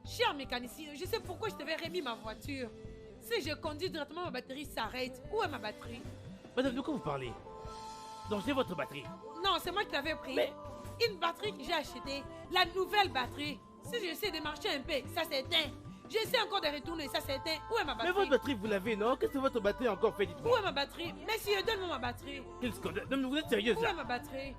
Cher mécanicien, je sais pourquoi je t'avais remis ma voiture. Si je conduis directement, ma batterie s'arrête. Où est ma batterie? Madame, de quoi vous parlez? Donc j'ai votre batterie. Non, c'est moi qui l'avais pris. Mais... Une batterie que j'ai achetée. La nouvelle batterie. Si j'essaie de marcher un peu, ça s'éteint. J'essaie encore de retourner, ça s'éteint. Où est ma batterie? Mais votre batterie, vous l'avez, non? Qu'est-ce que votre batterie a encore fait, dites-moi? Où est ma batterie? Monsieur, donne-moi ma batterie. Quel scandale! Non, mais vous êtes sérieuse, Où là? est ma batterie?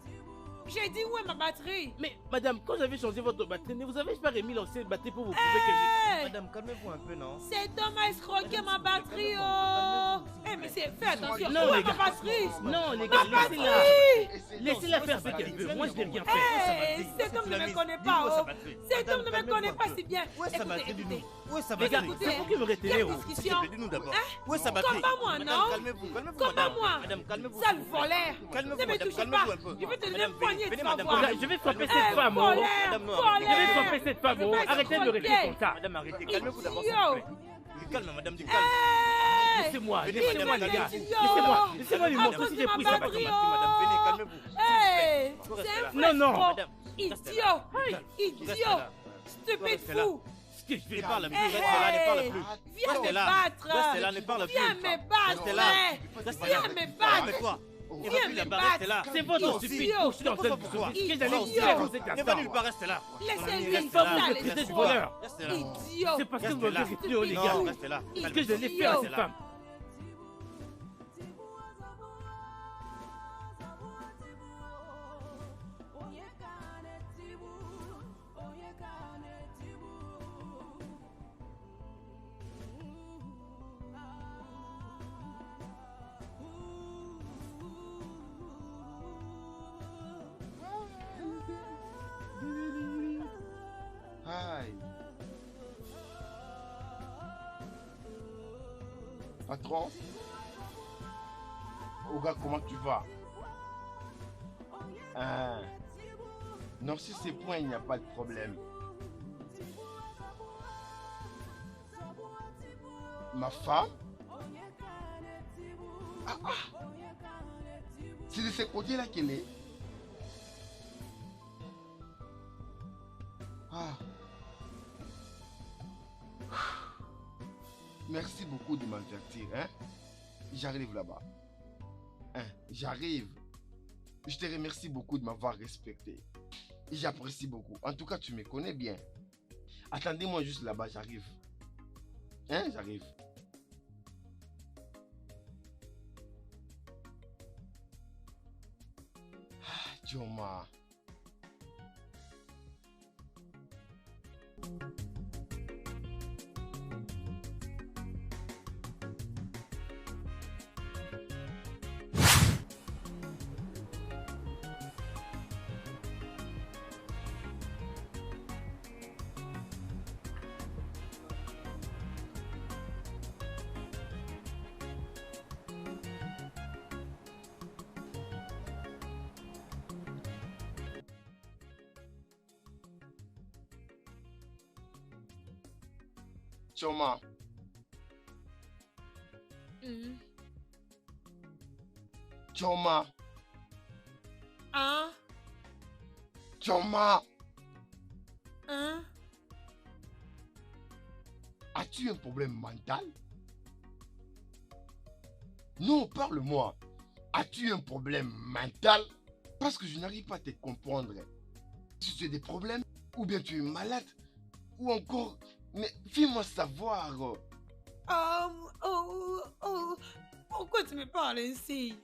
J'ai dit où est ma batterie? Mais, madame, quand j'avais changé votre batterie, ne vous avez pas remis l'ancienne batterie pour vous prouver que j'ai... Madame, calmez-vous un peu, non? Cet homme a escroqué ma batterie, oh! Eh, monsieur, fais attention. Non, Où est les ma gars. batterie? Non, les Ma gars, laissez-la. batterie! Laissez-la faire ce qu'elle veut. Moi, je n'ai rien fait. Eh, cet homme ne me connaît pas, oh! Cet homme ne me connaît pas si bien. Où est sa batterie, Écoutez, dis-nous? Où est sa Les gars, batterie? c'est vous qui me retenez, quelle oh. discussion? Dis-nous d'abord. Hein? Où est sa batterie? Combat-moi, Madame, non? calmez-vous, calmez-vous, Combat-moi! Madame, calmez-vous. Sale voleur! Calmez-vous, Ne me madame, touchez calmez-vous pas! un peu. Je vais te donner Madame, un poignet, venez, tu vas madame, voir! Je vais frapper Eh, cette femme, oh. voleur! Madame, non, Je vais Voleur! frapper cette femme, oh. Arrêtez de me répéter comme ça. Madame, arrêtez, calmez-vous d'abord, s'il Idiot! vous plaît. Du calme, madame, du calme. Eh! Laissez-moi, Venez, laissez-moi, madame, les gars. idiot. Laissez-moi lui montrer si j'ai pris sa batterie. Madame, venez, calmez-vous. Hey! Vous restez C'est là. un vrai Non, non. escroc. Madame, restez Idiot! là. Idiot! Restez là. Stupide Restez là. fou! Ce que je vais Ne faire. parle plus, Hey, restez là, ne parle hey. plus. Viens Restez me là. battre! Restez là, ne parle plus. Viens me battre! Restez là. Restez Viens là. me battre! Calme-toi. Viens Viens me là-bas, battre. restez là. C'est votre Idiot. stupide couche dans cette Pourquoi? bouche. Qu'est-ce que Idiot. j'allais dire dans cet Ne va instant? nulle part, restez là. Laissez-lui Restez Pas là. vous, sale vous êtes escroc. voleur. Restez là. Idiot! C'est parce que vous Restez là. m'avez retenue, les Non, gars. Non, restez là. Qu'est-ce que je l'ai fait à cette femme? Aïe. Patron? Oh gars, comment tu vas? Ah. Non, si c'est point, il n'y a pas de problème. Ma femme? Ah, ah. C'est de ce côté-là qu'elle est. Ah. Merci beaucoup de m'avertir, hein. J'arrive là-bas. Hein, j'arrive. Je te remercie beaucoup de m'avoir respecté. Et j'apprécie beaucoup. En tout cas, tu me connais bien. Attendez-moi juste là-bas, j'arrive. Hein, j'arrive. Ah, Dioma. Choma, Hmm. Choma, Hein? Choma, Hein? as-tu un problème mental? Non, parle-moi. As-tu un problème mental? Parce que je n'arrive pas à te comprendre. Si tu as des problèmes, ou bien tu es malade, ou encore... Mais fais-moi savoir. Oh, pourquoi tu me parles ainsi?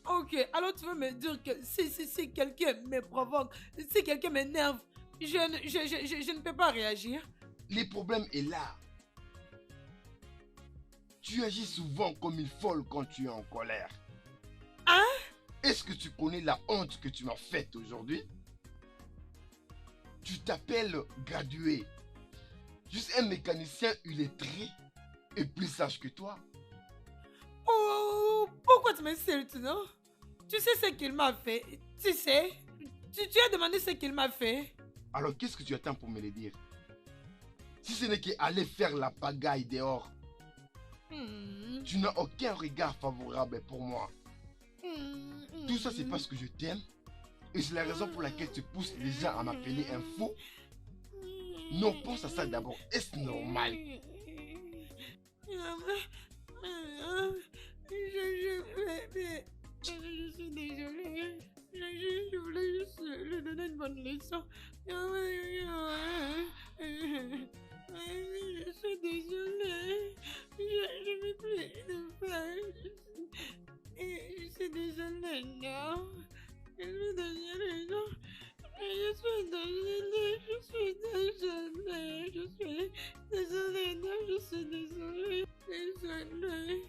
Ok, alors tu veux me dire que si quelqu'un me provoque, si quelqu'un m'énerve, je ne peux pas réagir? Le problème est là. Tu agis souvent comme une folle quand tu es en colère. Hein? Est-ce que tu connais la honte que tu m'as faite aujourd'hui? Tu t'appelles gradué. Juste un mécanicien illettré et plus sage que toi. Oh, pourquoi tu m'insultes, non? Tu sais ce qu'il m'a fait. Tu sais? Tu as demandé ce qu'il m'a fait. Alors qu'est-ce que tu attends pour me le dire? Si ce n'est qu'aller faire la pagaille dehors, tu n'as aucun regard favorable pour moi. Tout ça c'est parce que je t'aime et c'est la raison pour laquelle tu pousses les gens à m'appeler un fou. Non, pense à ça d'abord. Est-ce normal? Je suis désolée. Je voulais juste lui donner une bonne leçon. Je suis désolée. Je ne vais plus le faire. Je suis désolée, non. Je suis désolée, non. Je suis désolée, je suis désolée, je suis désolée, non, je suis désolée, désolée.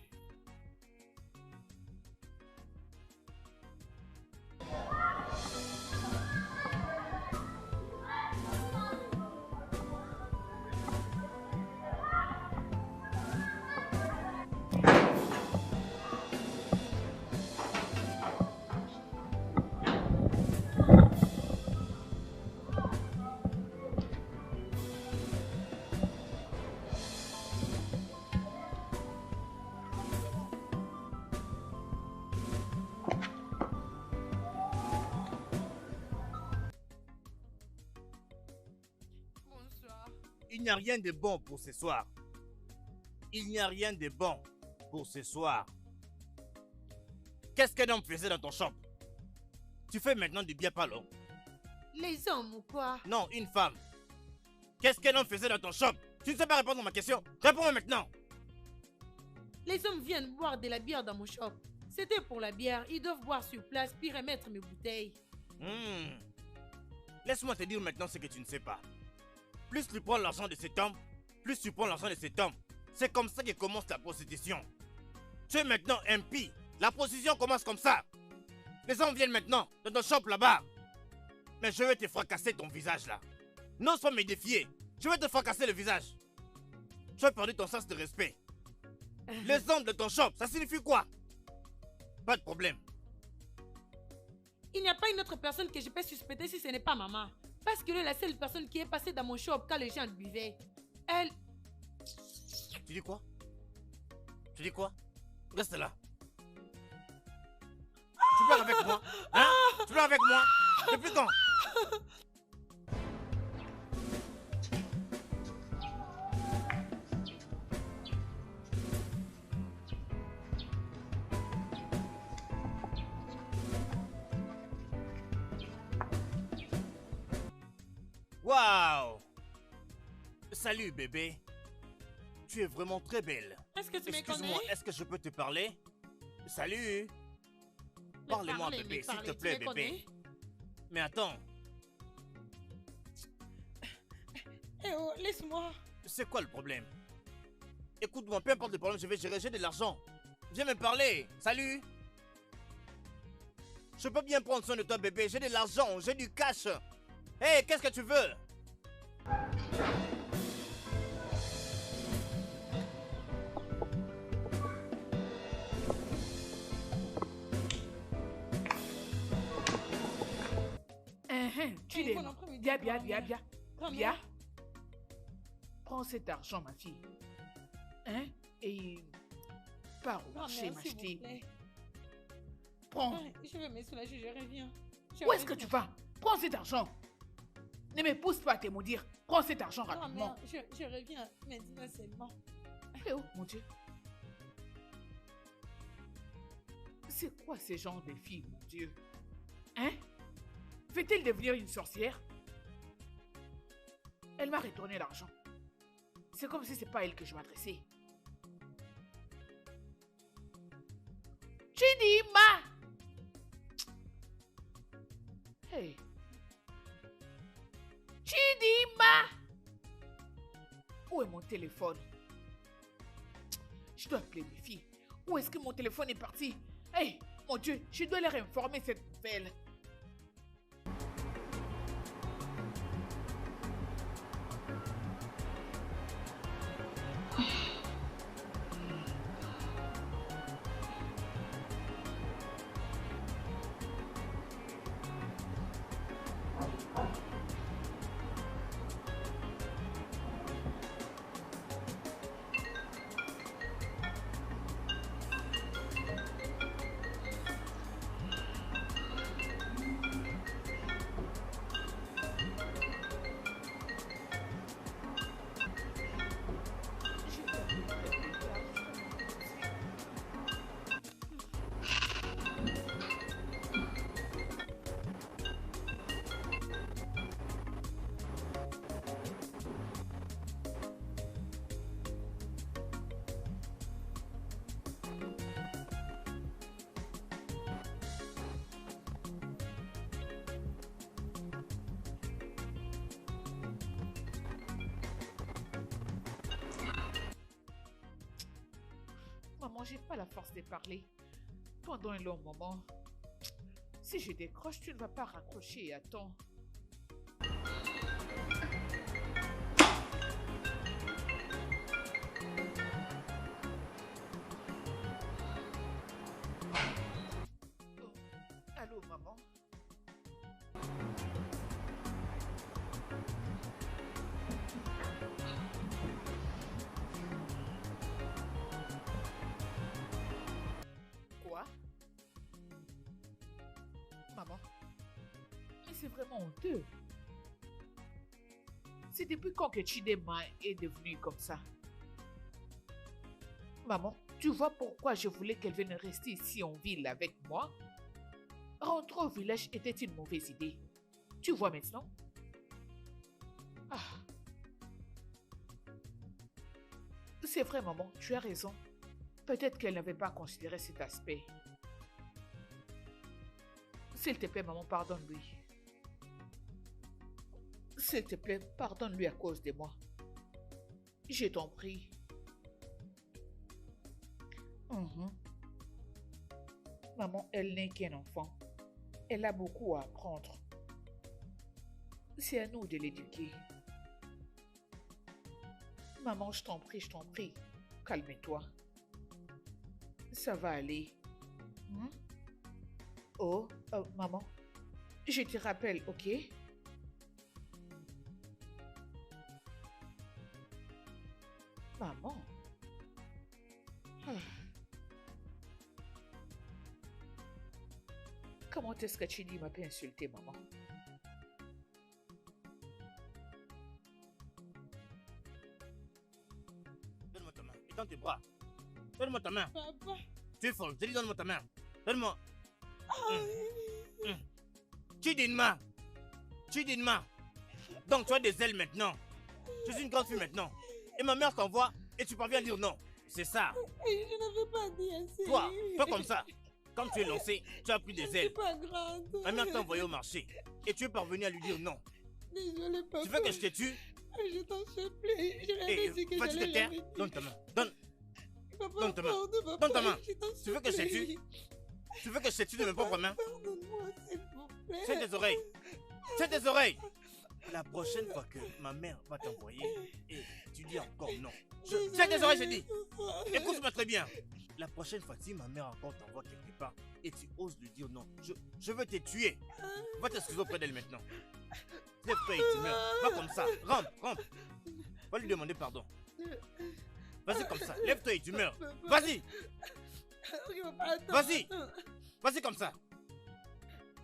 Bonsoir. Il n'y a rien de bon pour ce soir. Il n'y a rien de bon pour ce soir. Qu'est-ce qu'un homme faisait dans ton shop? Tu fais maintenant du bien par l'homme. Les hommes ou quoi? Non, une femme. Qu'est-ce qu'un homme faisait dans ton shop? Tu ne sais pas répondre à ma question. Réponds-moi maintenant. Les hommes viennent boire de la bière dans mon shop. C'était pour la bière, ils doivent boire sur place puis remettre mes bouteilles. Laisse-moi te dire maintenant ce que tu ne sais pas. Plus tu prends l'argent de cet homme, plus tu prends l'argent de cet homme. C'est comme ça que commence la prostitution. Tu es maintenant impie. La prostitution commence comme ça. Les hommes viennent maintenant dans ton shop là-bas. Mais je vais te fracasser ton visage là. Non sans me défier. Je vais te fracasser le visage. Tu as perdu ton sens de respect. Les hommes de ton shop, ça signifie quoi? Pas de problème. Il n'y a pas une autre personne que je peux suspecter si ce n'est pas maman. Parce que elle est la seule personne qui est passée dans mon shop quand les gens buvaient. Elle... Tu dis quoi? Tu dis quoi? Reste là. Tu pleures avec moi? Hein? Tu pleures avec moi? Depuis quand? Waouh! Salut bébé. Tu es vraiment très belle. Est-ce que tu me Excuse-moi, connais? est-ce que je peux te parler? Salut. Parlez-moi bébé, s'il te plaît bébé. Mais attends, Eh oh, laisse-moi. c'est quoi le problème? Écoute-moi, peu importe le problème, je vais gérer, j'ai de l'argent. Viens me parler. Salut. Je peux bien prendre soin de toi bébé, j'ai de l'argent, j'ai du cash. Hé, qu'est-ce que tu veux? Tu Bon l'aimes. après-midi, Bien. grand-mère. Bien. Prends cet argent, ma fille. Hein? Et pars au marché Grand-mère, s'il vous m'acheter. plaît. Prends. Je vais me soulager, je reviens. Où est-ce que tu vas? Prends cet argent. Ne me pousse pas à te maudire. Prends cet argent rapidement. Grand-mère, je reviens maintenant seulement. Eh oh, mon Dieu. C'est quoi ce genre de fille, mon Dieu? Hein? Fait-elle devenir une sorcière? Elle m'a retourné l'argent. C'est comme si c'est pas à elle que je m'adressais. Chidima! Hey! Chidima! Où est mon téléphone? Je dois appeler mes filles. Où est-ce que mon téléphone est parti? Hey, mon Dieu, je dois leur informer cette nouvelle. j'ai pas la force de parler. Pendant un long moment. Si je décroche, tu ne vas pas raccrocher. Attends. Oh, allô, maman? Quoi? Maman? Mais c'est vraiment honteux. C'est depuis quand que Chidema est devenue comme ça? Maman, tu vois pourquoi je voulais qu'elle vienne rester ici en ville avec moi? Rentrer au village était une mauvaise idée. Tu vois maintenant? Ah. C'est vrai, maman, tu as raison. Peut-être qu'elle n'avait pas considéré cet aspect. S'il te plaît, maman, pardonne-lui. S'il te plaît, pardonne-lui à cause de moi. Je t'en prie. Maman, elle n'est qu'un enfant. Elle a beaucoup à apprendre. C'est à nous de l'éduquer. Maman, je t'en prie. Calme-toi. Ça va aller. Oh, maman, je te rappelle, ok? Maman. Ah. Comment est-ce que Chidi m'a pu insulter, maman? Donne-moi ta main. Et dans tes bras. Donne-moi ta main. Papa. Tu es folle. Je dis donne-moi ta main. Donne-moi. Chidinma. Donc tu as des ailes maintenant. Tu es une grande fille maintenant. Et ma mère t'envoie et tu parviens à dire non. C'est ça. Je n'avais pas dit assez. Toi comme ça. Quand tu es lancé, tu as pris des ailes. C'est pas grave. Ma mère t'a envoyé au marché. Et tu es parvenu à lui dire non. Désolé, papa. Tu veux que je te tue? Je t'en supplie. Je l'avais dit que vas-tu j'allais te taire? jamais dire. Donne ta main. Donne. Papa, Donne ta main. pardon, papa, Donne ta main. je t'en Tu veux que je te supplie. tue? Tu veux que je te tue de mes propres mains? Pardonne-moi, s'il vous plaît. Tiens tes oreilles. Tiens tes oreilles. La prochaine fois que ma mère va t'envoyer et tu dis encore non. Tiens tes oreilles, je dis. Écoute-moi très bien. La prochaine fois, si ma mère encore t'envoie quelque part et tu oses lui dire non, je veux te tuer. Va t'excuser auprès d'elle maintenant. Lève-toi et tu meurs. Va comme ça. Rampe. Va lui demander pardon. Vas-y comme ça. Lève-toi et tu meurs. Vas-y. Vas-y. Vas-y comme ça.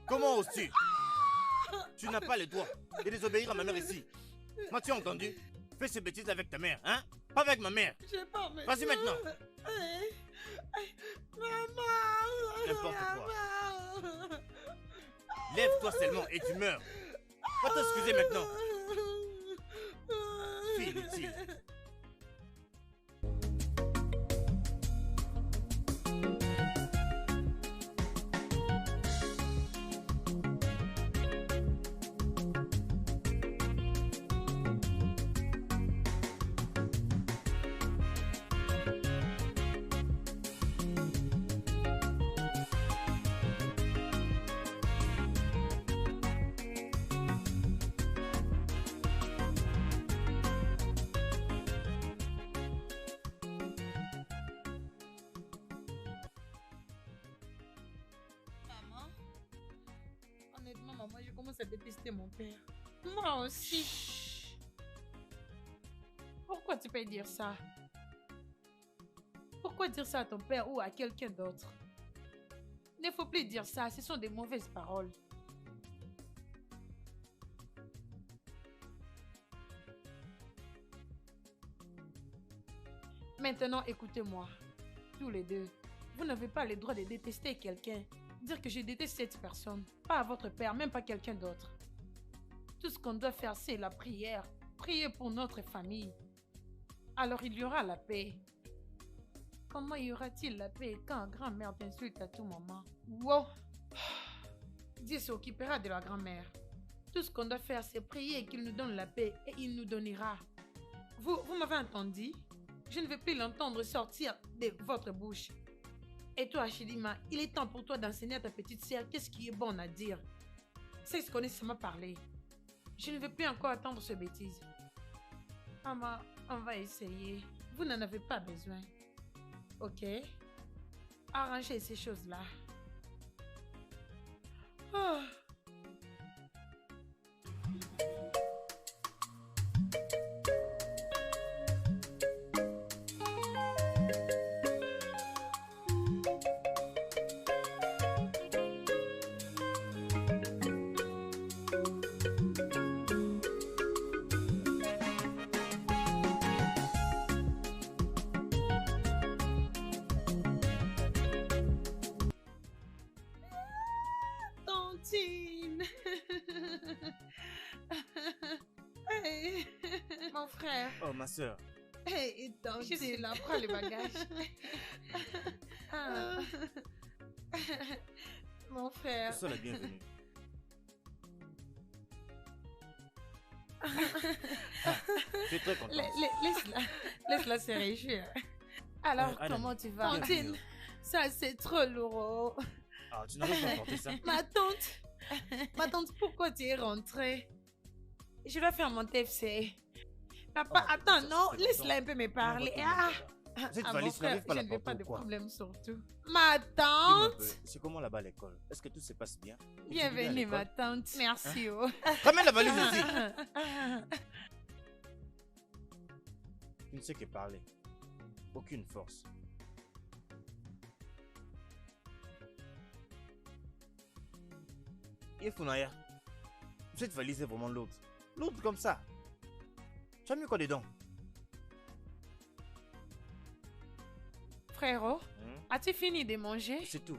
Comment oses-tu? Tu n'as pas le droit de désobéir à ma mère ici. M'as-tu entendu? Fais ces bêtises avec ta mère, hein? Pas avec ma mère. Vas-y maintenant. Maman. N'importe quoi. Lève-toi seulement et tu meurs. Va t'excuser maintenant. Fille inutile. Honnêtement, maman, je commence à détester mon père. Moi aussi. Chut. Pourquoi tu peux dire ça? Pourquoi dire ça à ton père ou à quelqu'un d'autre? Il ne faut plus dire ça, ce sont des mauvaises paroles. Maintenant, écoutez-moi, tous les deux. Vous n'avez pas le droit de détester quelqu'un. Dire que je déteste cette personne, pas votre père, même pas quelqu'un d'autre. Tout ce qu'on doit faire, c'est la prière. Prier pour notre famille. Alors il y aura la paix. Comment y aura-t-il la paix quand grand-mère t'insulte à tout moment? Wow! Dieu s'occupera de la grand-mère. Tout ce qu'on doit faire, c'est prier qu'il nous donne la paix et il nous donnera. Vous m'avez entendu? Je ne veux plus l'entendre sortir de votre bouche. Et toi, Chidima, il est temps pour toi d'enseigner à ta petite sœur qu'est-ce qui est bon à dire. C'est ce qu'on est seulement parlé. Je ne veux plus encore attendre ce bêtise. Maman, on va essayer. Vous n'en avez pas besoin. Ok? Arrangez ces choses-là. Oh. Tantine. Hey, mon frère. Oh, ma soeur. Hey, Tantine. Je suis là, prends le bagage. Ah. Mon frère. Sois la bienvenue. Je suis très content. Laisse-la se réjouir. Alors, Adam, comment tu vas? bienvenue. Tantine, ça c'est trop lourd. Ah, tu n'arrives pas à porter ça? Ma tante, pourquoi tu es rentrée? Je vais faire mon TFC. Papa, Oh, attends, ça, non, c'est laisse-la un bon. peu me parler. Cette Mon valise frère, n'arrive pas à je la ne veux porter pas ou de quoi? problème surtout. Ma Dis-moi un peu, tante, c'est comment là-bas à l'école? Est-ce que tout se passe bien? Et tu vis bien à bienvenue ma l'école? tante. Merci. Oh. Ramène la valise aussi! Tu ne sais que parler. Aucune force. Et Funaya, cette valise est vraiment lourde. Lourde comme ça. Tu as mis quoi dedans? Frérot, as-tu fini de manger? C'est tout.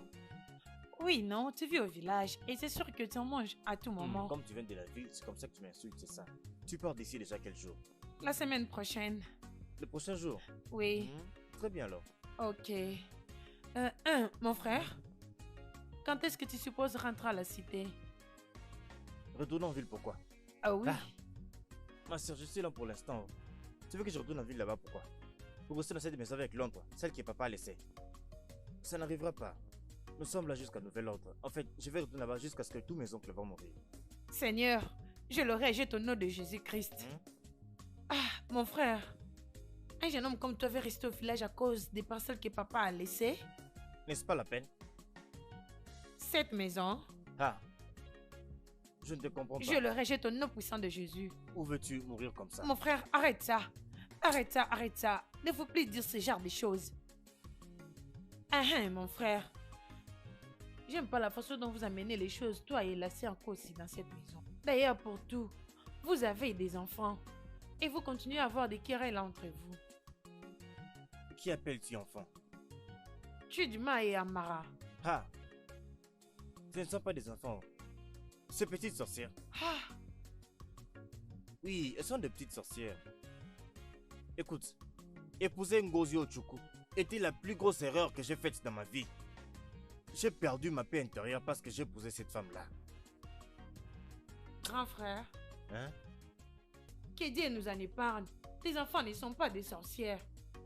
Oui, non, tu vis au village et c'est sûr que tu en manges à tout moment. Comme tu viens de la ville, c'est comme ça que tu m'insultes, c'est ça. Tu pars d'ici déjà quel jour? La semaine prochaine. Le prochain jour? Oui. Très bien alors. Ok. Mon frère, quand est-ce que tu supposes rentrer à la cité? Retournons en ville, pourquoi? Ah oui. Ah. Ma soeur, je suis là pour l'instant. Tu veux que je retourne en ville là-bas, pourquoi? Pour rester dans cette maison avec Londres, celle que papa a laissée. Ça n'arrivera pas. Nous sommes là jusqu'à nouvel ordre. En fait, je vais retourner là-bas jusqu'à ce que tous mes oncles vont mourir. Seigneur, je le rejette au nom de Jésus-Christ. Ah, mon frère, un jeune homme comme toi veut rester au village à cause des parcelles que papa a laissées? N'est-ce pas la peine? Cette maison, Ah. Je ne te comprends pas. je le rejette au nom puissant de Jésus. Où veux-tu mourir comme ça? Mon frère, arrête ça. Arrête ça, arrête ça. Ne faut plus dire ce genre de choses. Mon frère. J'aime pas la façon dont vous amenez les choses, toi et la sœur aussi dans cette maison. D'ailleurs, pour tout, vous avez des enfants. Et vous continuez à avoir des querelles entre vous. Qui appelles-tu enfant? Chidima et Amara. Ah. Ce ne sont pas des enfants. Ces petites sorcières. Ah, Oui, elles sont des petites sorcières. Écoute, épouser Ngozi Ochuku était la plus grosse erreur que j'ai faite dans ma vie. J'ai perdu ma paix intérieure parce que j'ai épousé cette femme-là. grand frère, Hein? que Dieu nous en épargne. Tes enfants ne sont pas des sorcières.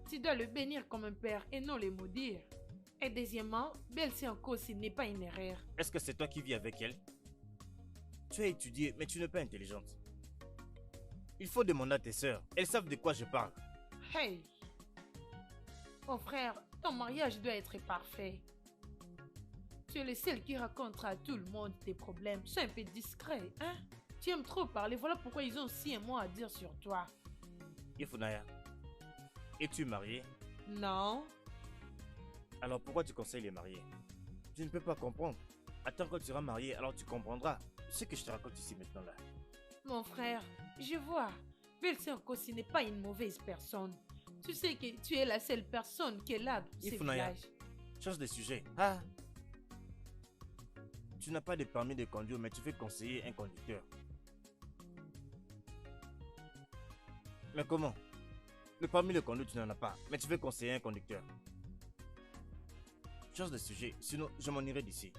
Tu dois le bénir comme un père et non le maudire. Et deuxièmement, Belle-Sœur Nkosi n'est pas une erreur. Est-ce que c'est toi qui vis avec elle? Tu as étudié, mais tu n'es pas intelligente. Il faut demander à tes sœurs. Elles savent de quoi je parle. Hey! Mon frère, ton mariage doit être parfait. Tu es le seul qui racontera à tout le monde tes problèmes. Sois un peu discret, hein? Tu aimes trop parler, voilà pourquoi ils ont aussi un mot à dire sur toi. Ifunaya, es-tu mariée? Non? Alors pourquoi tu conseilles les mariés? Je ne peux pas comprendre. Attends quand tu seras marié, alors tu comprendras ce que je te raconte ici maintenant là. Mon frère, je vois. Belle-Sœur Nkosi n'est pas une mauvaise personne. Tu sais que tu es la seule personne qui est là dans ce Ifunaya, village. change de sujet. Ah! Tu n'as pas de permis de conduire, mais tu veux conseiller un conducteur. Mais comment? Le permis de conduire, tu n'en as pas, mais tu veux conseiller un conducteur. Change de sujet, sinon je m'en irai d'ici.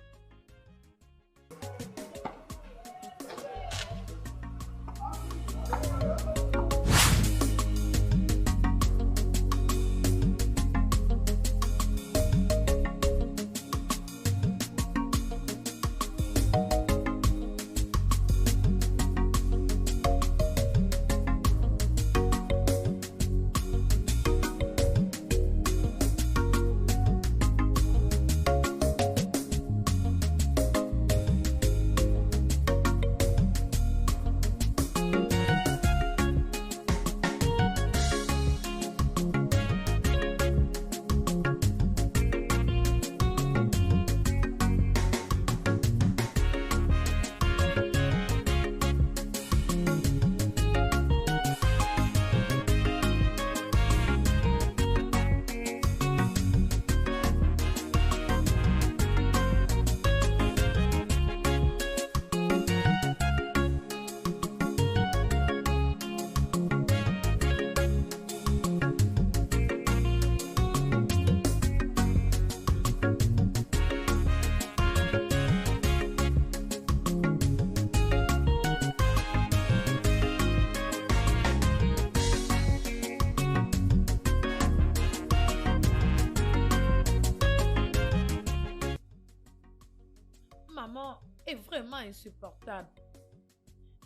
est vraiment insupportable.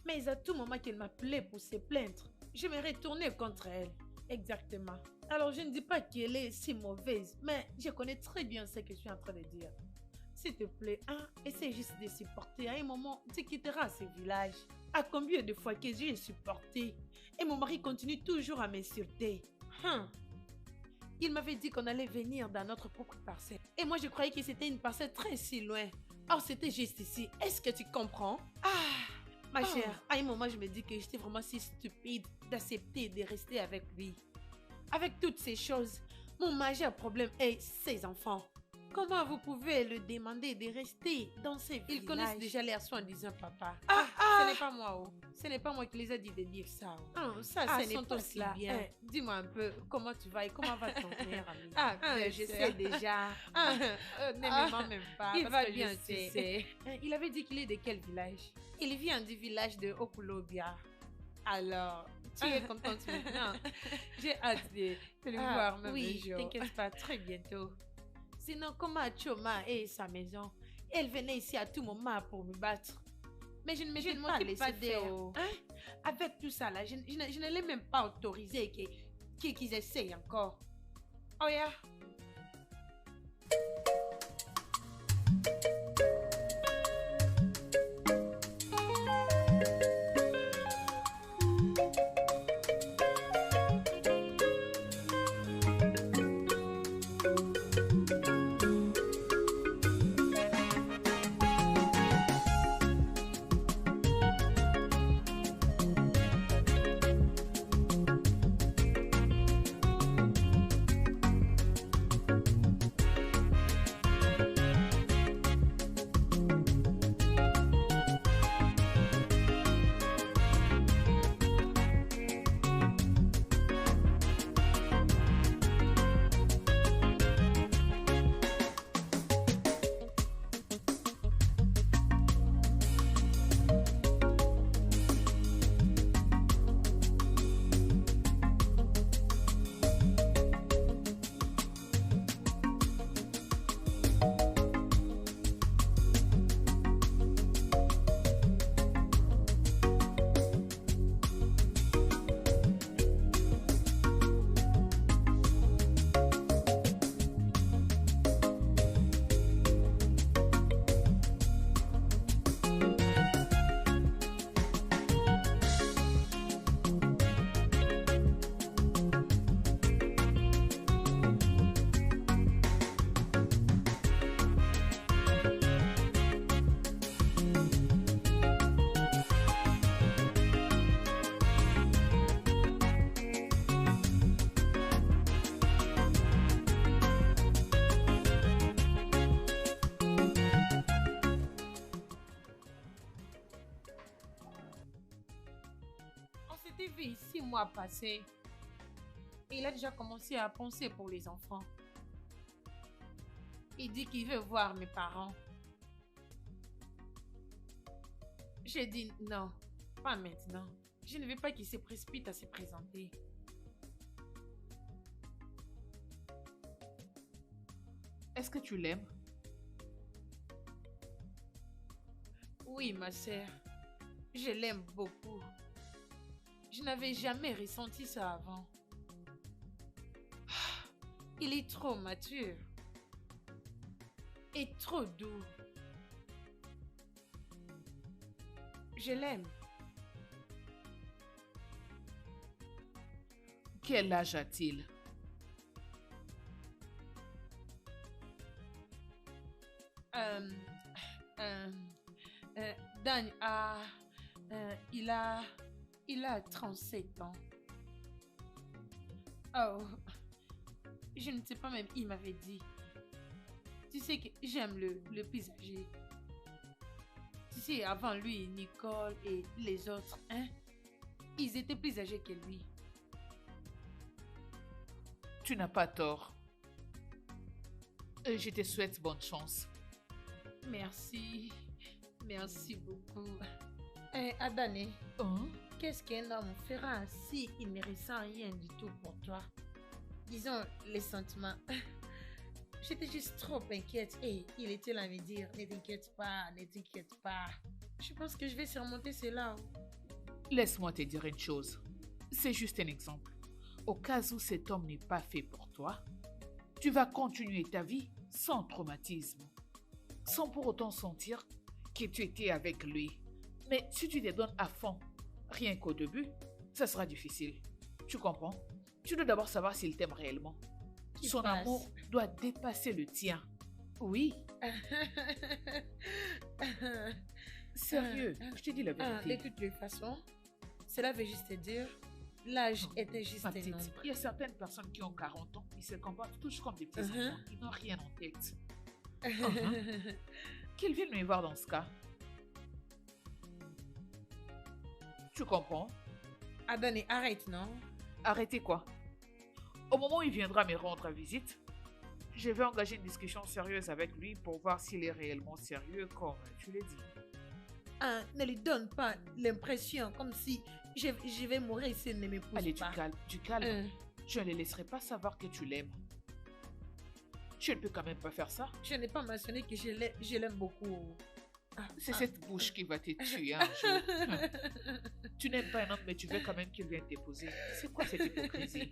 Mais à tout moment qu'elle m'appelait pour se plaindre, je me retournais contre elle. Exactement. Alors je ne dis pas qu'elle est si mauvaise, mais je connais très bien ce que je suis en train de dire. S'il te plaît, hein, essaie juste de supporter. À un moment, tu quitteras ce village. À combien de fois que j'ai supporté et mon mari continue toujours à m'insulter. Il m'avait dit qu'on allait venir dans notre propre parcelle. Et moi, je croyais que c'était une parcelle très si loin. Or, c'était juste ici. Est-ce que tu comprends? Ma chère, à un moment, je me dis que j'étais vraiment si stupide d'accepter de rester avec lui. Avec toutes ces choses, mon majeur problème est ses enfants. Comment vous pouvez le demander de rester dans ces villages? Ils connaissent déjà les soi-disant papa. Ce n'est pas moi, oh. Ce n'est pas moi qui les ai dit de dire ça. Oh. Ça, ce n'est pas si bien. Dis-moi un peu comment tu vas et comment va ton meilleur ami. Je sais déjà. Ne me mens même pas. Il va bien, tu sais. Il avait dit qu'il est de quel village? Il vient du village de Okulobia. Alors, tu es contente maintenant? J'ai hâte de le voir même un jour. Oui, t'inquiète pas, très bientôt. Sinon, comment Choma et sa maison? Elle venait ici à tout moment pour me battre. Mais je ne me pas laisser faire. Avec tout ça, là, je ne l'ai même pas autorisé qu'ils essayent encore. Oh yeah. Vu 6 mois passés, et il a déjà commencé à penser pour les enfants. Il dit qu'il veut voir mes parents. J'ai dit non, pas maintenant. Je ne veux pas qu'il se précipite à se présenter. Est-ce que tu l'aimes? Oui, ma sœur. Je l'aime beaucoup. Je n'avais jamais ressenti ça avant. Il est trop mature. Et trop doux. Je l'aime. Quel âge a-t-il? Dan il a 37 ans. Oh, je ne sais pas même, il m'avait dit. Tu sais que j'aime le plus âgé. Tu sais, avant lui, Nicole et les autres, hein, ils étaient plus âgés que lui. Tu n'as pas tort. Je te souhaite bonne chance. Merci. Merci beaucoup. Adane, qu'est-ce qu'un homme fera si il ne ressent rien du tout pour toi? Disons, les sentiments. J'étais juste trop inquiète. Et il était là à me dire, ne t'inquiète pas, ne t'inquiète pas. Je pense que je vais surmonter cela. Laisse-moi te dire une chose. C'est juste un exemple. Au cas où cet homme n'est pas fait pour toi, tu vas continuer ta vie sans traumatisme, sans pour autant sentir que tu étais avec lui. Mais si tu te donnes à fond, rien qu'au début, ça sera difficile. Tu comprends? Tu dois d'abord savoir s'il t'aime réellement. Son amour doit dépasser le tien. Oui. Sérieux, je te dis la vérité. De toutes les façons, cela veut juste dire, l'âge était juste Ma un petite, nombre. il y a certaines personnes qui ont 40 ans, ils se comportent tous comme des petits enfants, ils n'ont rien en tête. Qu'ils viennent me voir dans ce cas. Tu comprends? Adani, arrête, non? Arrêtez quoi? Au moment où il viendra me rendre visite, je vais engager une discussion sérieuse avec lui pour voir s'il est réellement sérieux, comme tu l'as dit. Ne lui donne pas l'impression comme si je vais mourir s'il ne m'épouse Allez, pas. du calme. Je ne le laisserai pas savoir que tu l'aimes. Tu ne peux quand même pas faire ça. Je n'ai pas mentionné que je l'aime beaucoup. C'est cette bouche qui va te tuer un jour. Tu n'aimes pas un homme, mais tu veux quand même qu'il vienne t'épouser. C'est quoi cette hypocrisie?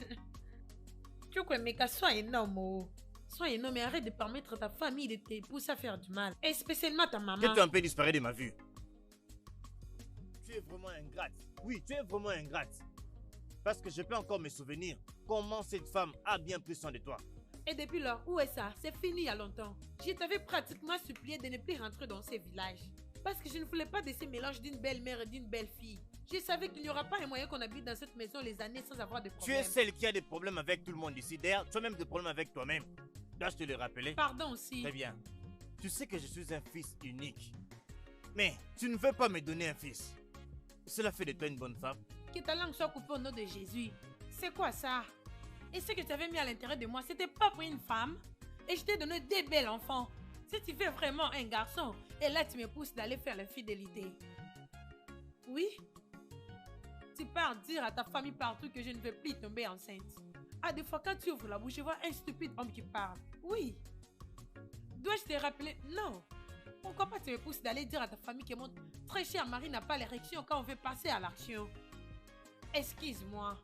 Tu crois, Meka, sois énorme, oh. Sois énorme et arrête de permettre à ta famille de t'épouser à faire du mal. Et spécialement ta maman. Que tu as un peu disparu de ma vue. Tu es vraiment ingrate. Oui, tu es vraiment ingrate. Parce que je peux encore me souvenir comment cette femme a bien pris soin de toi. Et depuis lors, où est ça? C'est fini il y a longtemps. Je t'avais pratiquement supplié de ne plus rentrer dans ces villages. Parce que je ne voulais pas de ces mélanges d'une belle-mère et d'une belle-fille. Je savais qu'il n'y aura pas un moyen qu'on habite dans cette maison les années sans avoir de Tu problème. es celle qui a des problèmes avec tout le monde ici. D'ailleurs, tu as même des problèmes avec toi-même. Dois-je te le rappeler? Pardon aussi. Très bien. Tu sais que je suis un fils unique. Mais tu ne veux pas me donner un fils. Cela fait de toi une bonne femme. Que ta langue soit coupée au nom de Jésus. C'est quoi ça? Et ce que tu avais mis à l'intérieur de moi, c'était pas pour une femme. Et je t'ai donné des belles enfants. Si tu veux vraiment un garçon, et là tu me pousses d'aller faire la fidélité. Oui? Tu pars dire à ta famille partout que je ne veux plus tomber enceinte. Ah, des fois quand tu ouvres la bouche, je vois un stupide homme qui parle. Oui. Dois-je te rappeler? Non. Pourquoi pas tu me pousses d'aller dire à ta famille que mon très cher mari n'a pas l'érection quand on veut passer à l'action? Excuse-moi.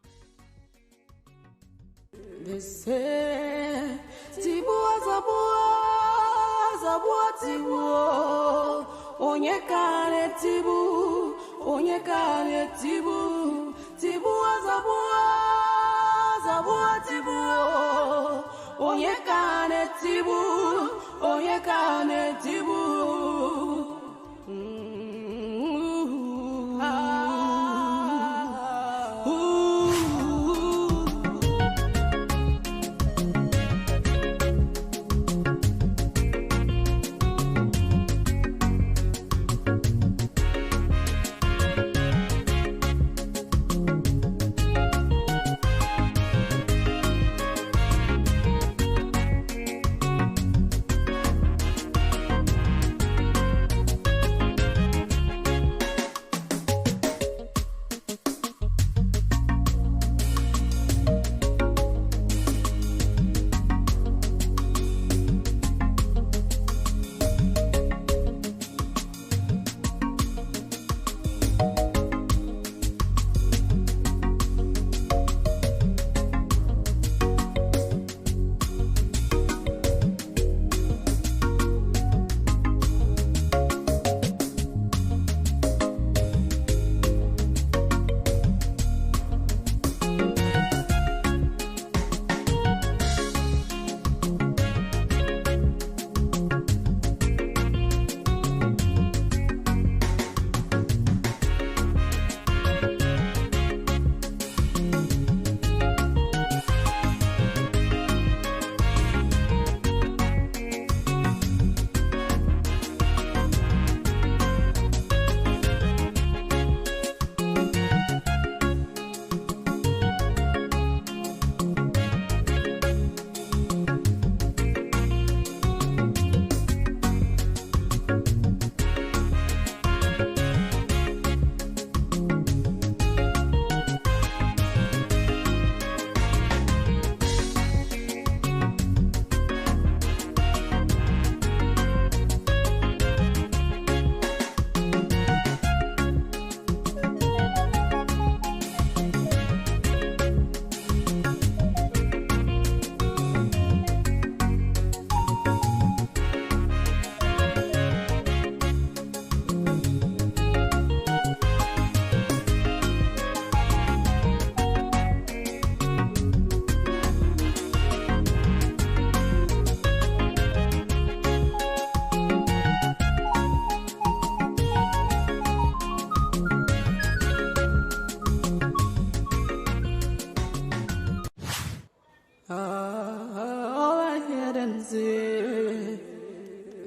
All I hear them say,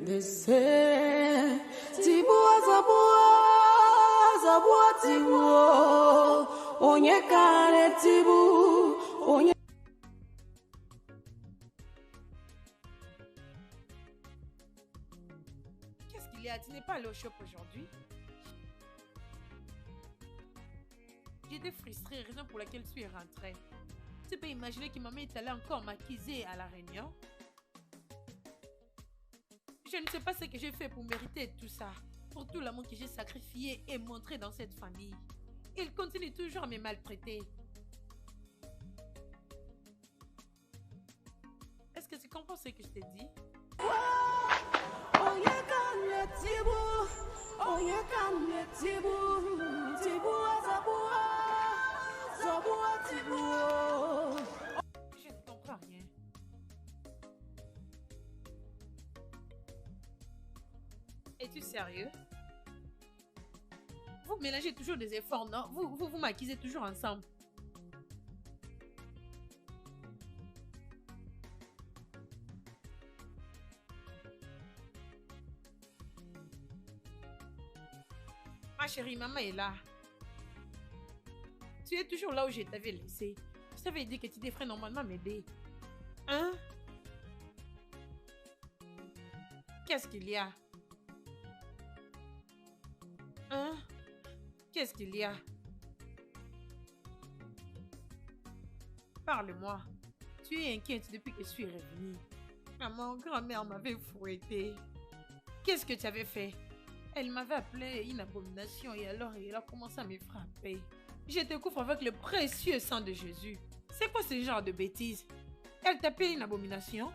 they say, Tibua Zabua Tibu, Onye Kare Tibu, Onye. Qu'est-ce qu'il y a? Tu n'es pas allé au shop aujourd'hui? J'étais frustrée, raison pour laquelle je suis rentrée. Tu peux imaginer que maman est allée encore maquiller à la réunion? Je ne sais pas ce que j'ai fait pour mériter tout ça. Pour tout l'amour que j'ai sacrifié et montré dans cette famille. Il continue toujours à me maltraiter. Est-ce que tu comprends ce que je t'ai dit? Je ne comprends rien. Es-tu sérieux? Vous mélangez toujours des efforts, non? Vous maquillez toujours ensemble. Ma chérie, maman est là. Tu es toujours là où je t'avais laissé. Je t'avais dit que tu devrais normalement m'aider. Hein? Qu'est-ce qu'il y a? Hein? Qu'est-ce qu'il y a? Parle-moi. Tu es inquiète depuis que je suis revenue. Maman, grand-mère m'avait fouettée. Qu'est-ce que tu avais fait? Elle m'avait appelé une abomination et alors elle a commencé à me frapper. Je te couvre avec le précieux sang de Jésus. C'est quoi ce genre de bêtises? Elle t'appelle une abomination?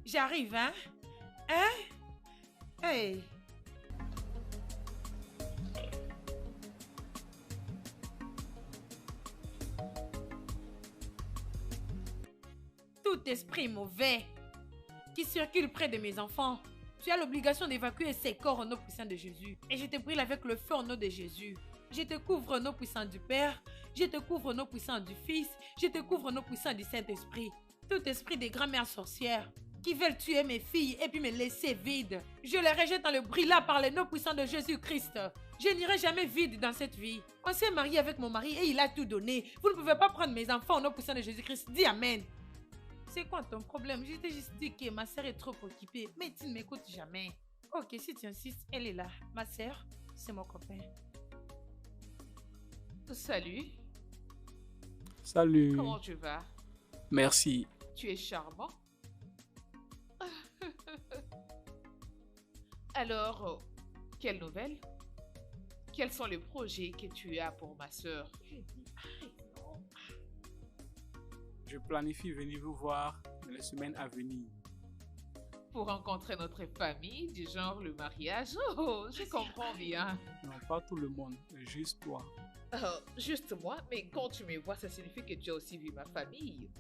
J'arrive, hein? Hein? Hey! Tout esprit mauvais qui circule près de mes enfants, tu as l'obligation d'évacuer ces corps au nom puissant de Jésus. Et je te brûle avec le feu au nom de Jésus. Je te couvre au nom puissant du Père. Je te couvre au nom puissant du Fils. Je te couvre au nom puissant du Saint-Esprit. Tout esprit des grand-mères sorcières qui veulent tuer mes filles et puis me laisser vide, je les rejette dans le brûlard par le nom puissant de Jésus-Christ. Je n'irai jamais vide dans cette vie. On s'est marié avec mon mari et il a tout donné. Vous ne pouvez pas prendre mes enfants au nom puissant de Jésus-Christ. Dis Amen. C'est quoi ton problème? Je t'ai juste dit que ma sœur est trop occupée, mais tu ne m'écoutes jamais. Ok, si tu insistes, elle est là. Ma sœur, c'est mon copain. Salut, Salut. comment tu vas? Merci. Tu es charmant. Alors, quelle nouvelle? Quels sont les projets que tu as pour ma sœur? Je planifie venir vous voir dans les semaines à venir. Pour rencontrer notre famille, du genre le mariage? Oh, je comprends bien. Non, pas tout le monde, juste toi. Juste moi, mais quand tu me vois, ça signifie que tu as aussi vu ma famille.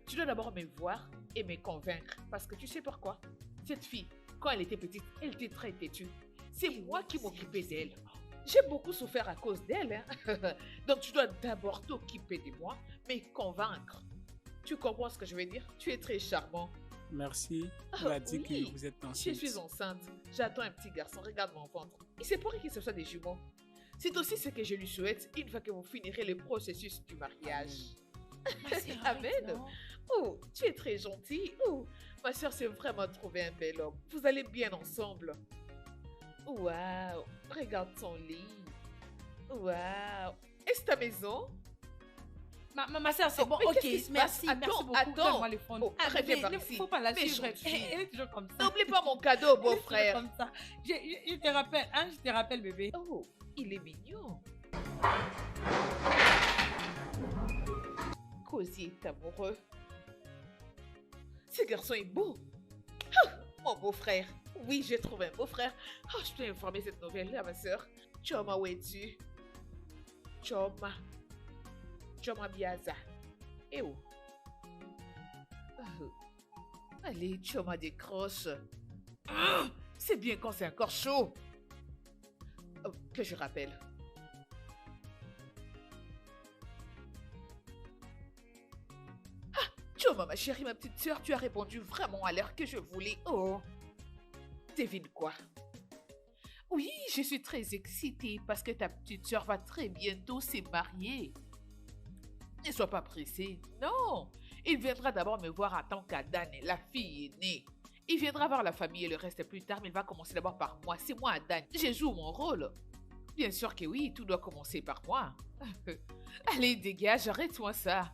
Tu dois d'abord me voir et me convaincre, parce que tu sais pourquoi? Cette fille, quand elle était petite, elle était très têtue. C'est moi qui m'occupais d'elle. J'ai beaucoup souffert à cause d'elle. Hein? Donc tu dois d'abord t'occuper de moi, me convaincre. Tu comprends ce que je veux dire? Tu es très charmant. Merci. Il a dit Oui, que vous êtes Je enceinte. suis enceinte. J'attends un petit garçon. Regarde mon ventre. Il se pourrait que ce soit des jumeaux. C'est aussi ce que je lui souhaite une fois que vous finirez le processus du mariage. Amen. Oh, tu es très gentille. Oh, ma soeur s'est vraiment trouvé un bel homme. Vous allez bien ensemble. Waouh, regarde ton lit. Waouh, est-ce ta maison? Ma soeur, c'est Oh, bon, mais ok, qu'est-ce qui se merci, passe? merci beaucoup. Attends. Donne-moi le phone. Oh, reviens par Il ne ici. faut pas la Fais suivre. gentil. Elle est toujours comme ça. N'oublie pas mon cadeau, Elle est toujours beau-frère. comme ça. Je te rappelle, hein, je te rappelle, bébé. Oh, il est mignon. Cosy est amoureux. Ce garçon est beau. Ah, mon beau-frère. Oui, j'ai trouvé un beau-frère. Oh, je peux informer cette nouvelle à ma soeur. Choma, où es-tu? Choma. Choma Biaza. Et où? Oh. Allez, Choma décroche. Ah, c'est bien quand c'est encore chaud. Oh, que je rappelle. Choma, ma chérie, ma petite sœur, tu as répondu vraiment à l'heure que je voulais. Oh, devine quoi? Oui, je suis très excitée parce que ta petite sœur va très bientôt se marier. Ne sois pas pressée. Non, il viendra d'abord me voir en tant qu'Adan, la fille aînée. Il viendra voir la famille et le reste plus tard, mais il va commencer d'abord par moi. C'est moi, Adan. Je joue mon rôle. Bien sûr que oui, tout doit commencer par moi. Allez, dégage, arrête-moi ça.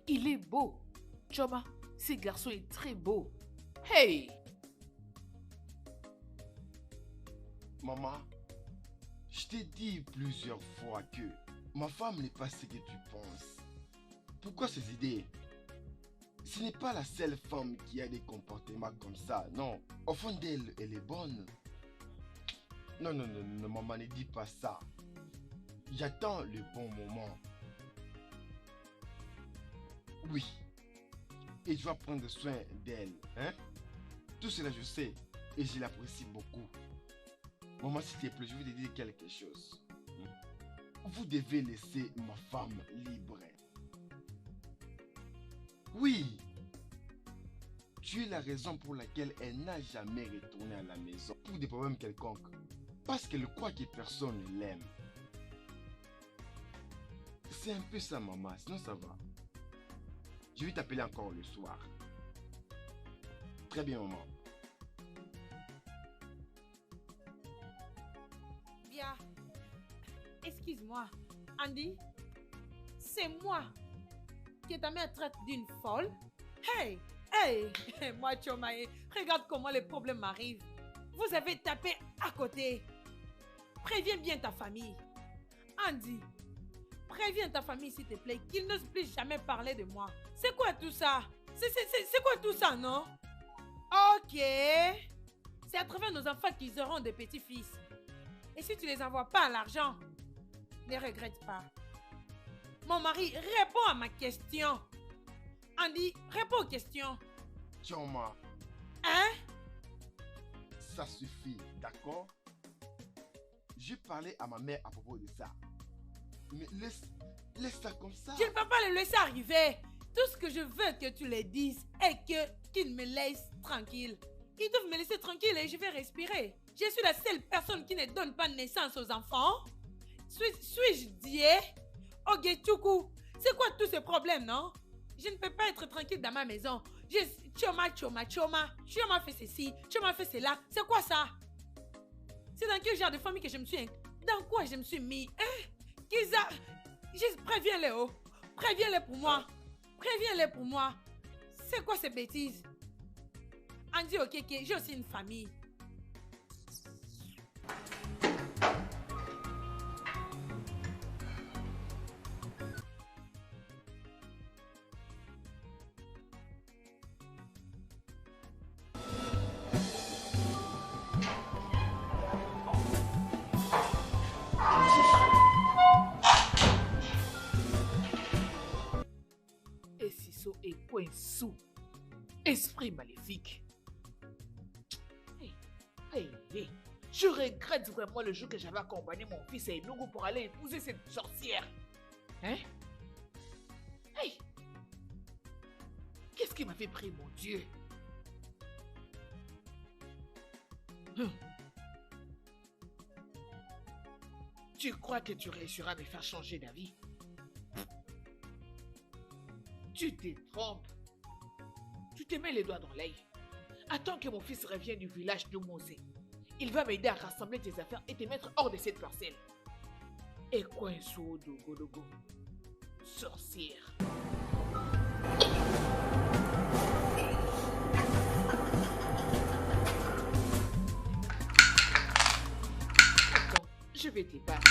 Il est beau. Choma, ce garçon est très beau. Hey! Maman, je t'ai dit plusieurs fois que ma femme n'est pas ce que tu penses. Pourquoi ces idées? Ce n'est pas la seule femme qui a des comportements comme ça, non. Au fond d'elle, elle est bonne. Non, non, non, non, maman, ne dis pas ça. J'attends le bon moment. Oui. Et je vais prendre soin d'elle, hein? Tout cela, je sais. Et je l'apprécie beaucoup. Maman, s'il te plaît, je vais te dire quelque chose. Vous devez laisser ma femme libre. Oui. Tu es la raison pour laquelle elle n'a jamais retourné à la maison pour des problèmes quelconques. Parce qu'elle croit que personne ne l'aime. C'est un peu ça, maman. Sinon, ça va. Je vais t'appeler encore le soir. Très bien, maman. Bien. Excuse-moi, Andy. C'est moi que ta mère traite d'une folle. Hey, hey, moi, Chomae, regarde comment les problèmes arrivent. Vous avez tapé à côté. Préviens bien ta famille. Andy, préviens ta famille, s'il te plaît, qu'ils n'osent plus jamais parler de moi. C'est quoi tout ça? C'est quoi tout ça, non? Ok. C'est à travers nos enfants qu'ils auront des petits-fils. Et si tu les envoies pas à l'argent, ne regrette pas. Mon mari, réponds à ma question. Andy, réponds aux questions. Choma, Hein? ça suffit, d'accord? J'ai parlé à ma mère à propos de ça. Mais laisse ça comme ça. Je ne peux pas le laisser arriver. Tout ce que je veux que tu les dises est qu'ils me laissent tranquille. Ils doivent me laisser tranquille et je vais respirer. Je suis la seule personne qui ne donne pas naissance aux enfants. Suis-je dié? Ogechuku, c'est quoi tous ces problèmes, non? Je ne peux pas être tranquille dans ma maison. Choma fait ceci, Choma fait cela. C'est quoi ça? C'est dans quel genre de famille que je me suis... Dans quoi je me suis mis? Kiza, préviens-les, oh. Préviens-les pour moi. Préviens-les pour moi. C'est quoi ces bêtises? Andy, ok, j'ai aussi une famille. Et point sous. Esprit maléfique. Hey. Je regrette vraiment le jour que j'avais accompagné mon fils à Enugu pour aller épouser cette sorcière. Hein? Hey! Qu'est-ce qui m'avait pris, mon Dieu? Tu crois que tu réussiras à me faire changer d'avis? Tu te trompes. Tu te mets les doigts dans l'œil. Attends que mon fils revienne du village de Mosé. Il va m'aider à rassembler tes affaires et te mettre hors de cette parcelle. Et quoi un saut de Godogo? Sorcière. Attends, je vais t'épargner.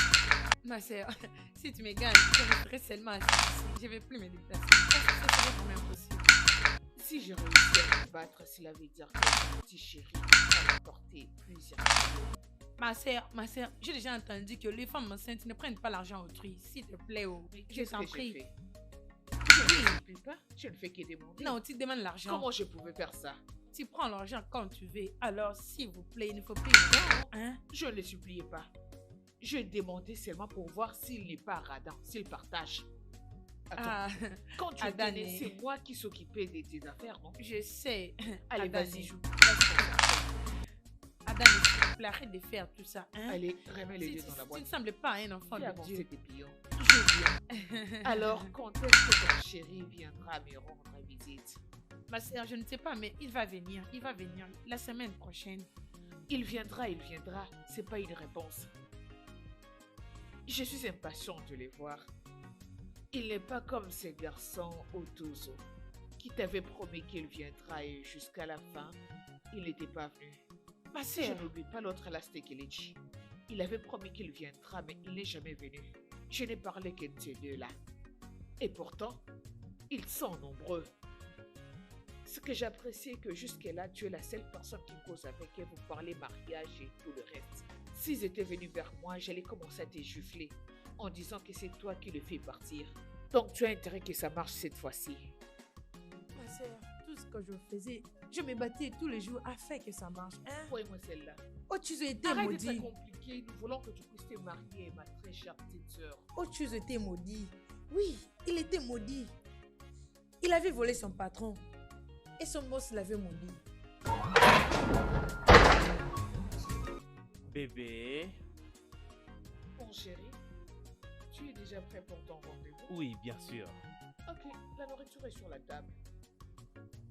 Ma sœur, si tu me gagnes, je resterai seulement assise ici. Je ne vais plus me déplacer. Ce serait vraiment impossible. Si j'ai réussi à me battre, cela veut dire que mon petit chéri va m'apporter plusieurs cadeaux. Ma sœur, j'ai déjà entendu que les femmes enceintes ne prennent pas l'argent autrui. S'il te plaît, oh, je t'en prie. Je ne supplie pas, je ne fais que demander. Non, tu demandes l'argent. Comment je pouvais faire ça? Tu prends l'argent quand tu veux. Alors, s'il vous plaît, il ne faut plus... Non, hein? Je ne le suppliais pas. Je demandais seulement pour voir s'il n'est pas radin, s'il partage. Attends, Ah, quand tu étais Adane. né, c'est moi qui s'occupais de tes affaires, non? je sais. Allez, Adane. vas-y, joue. Adane, s'il te plaît, arrête de faire tout ça. Hein? Allez, remets les Tu, deux dans la tu boîte. ne sembles pas un enfant Fais de avancer Dieu. tes pions. Je viens. Alors, quand est-ce que ton chéri viendra me rendre visite? Ma sœur, je ne sais pas, mais il va venir. Il va venir la semaine prochaine. Il viendra, c'est pas une réponse. Je suis impatiente de les voir. Il n'est pas comme ces garçons au Tozo qui t'avaient promis qu'il viendra et jusqu'à la fin, il n'était pas venu. Ma Je sœur, n'oublie pas l'autre Alaste Kelechi. Il avait promis qu'il viendra, mais il n'est jamais venu. Je n'ai parlé que de ces deux-là. Et pourtant, ils sont nombreux. Ce que j'apprécie, que jusque-là, tu es la seule personne qui cause avec elle pour parler mariage et tout le reste. S'ils étaient venus vers moi, j'allais commencer à te gifler en disant que c'est toi qui le fais partir. Donc tu as intérêt que ça marche cette fois-ci. Ma sœur, tout ce que je faisais, je me battais tous les jours afin que ça marche. Hein? Envoie-moi celle-là. Oh, tu as été Arrête de maudit. te compliquer. Nous voulons que tu puisses te marier, ma très chère petite sœur. Oh, tu as été maudit. Oui, il était maudit. Il avait volé son patron. Et son boss l'avait maudit. Bébé. Mon chéri, tu es déjà prêt pour ton rendez-vous? Oui, bien sûr. Ok, la nourriture est sur la table.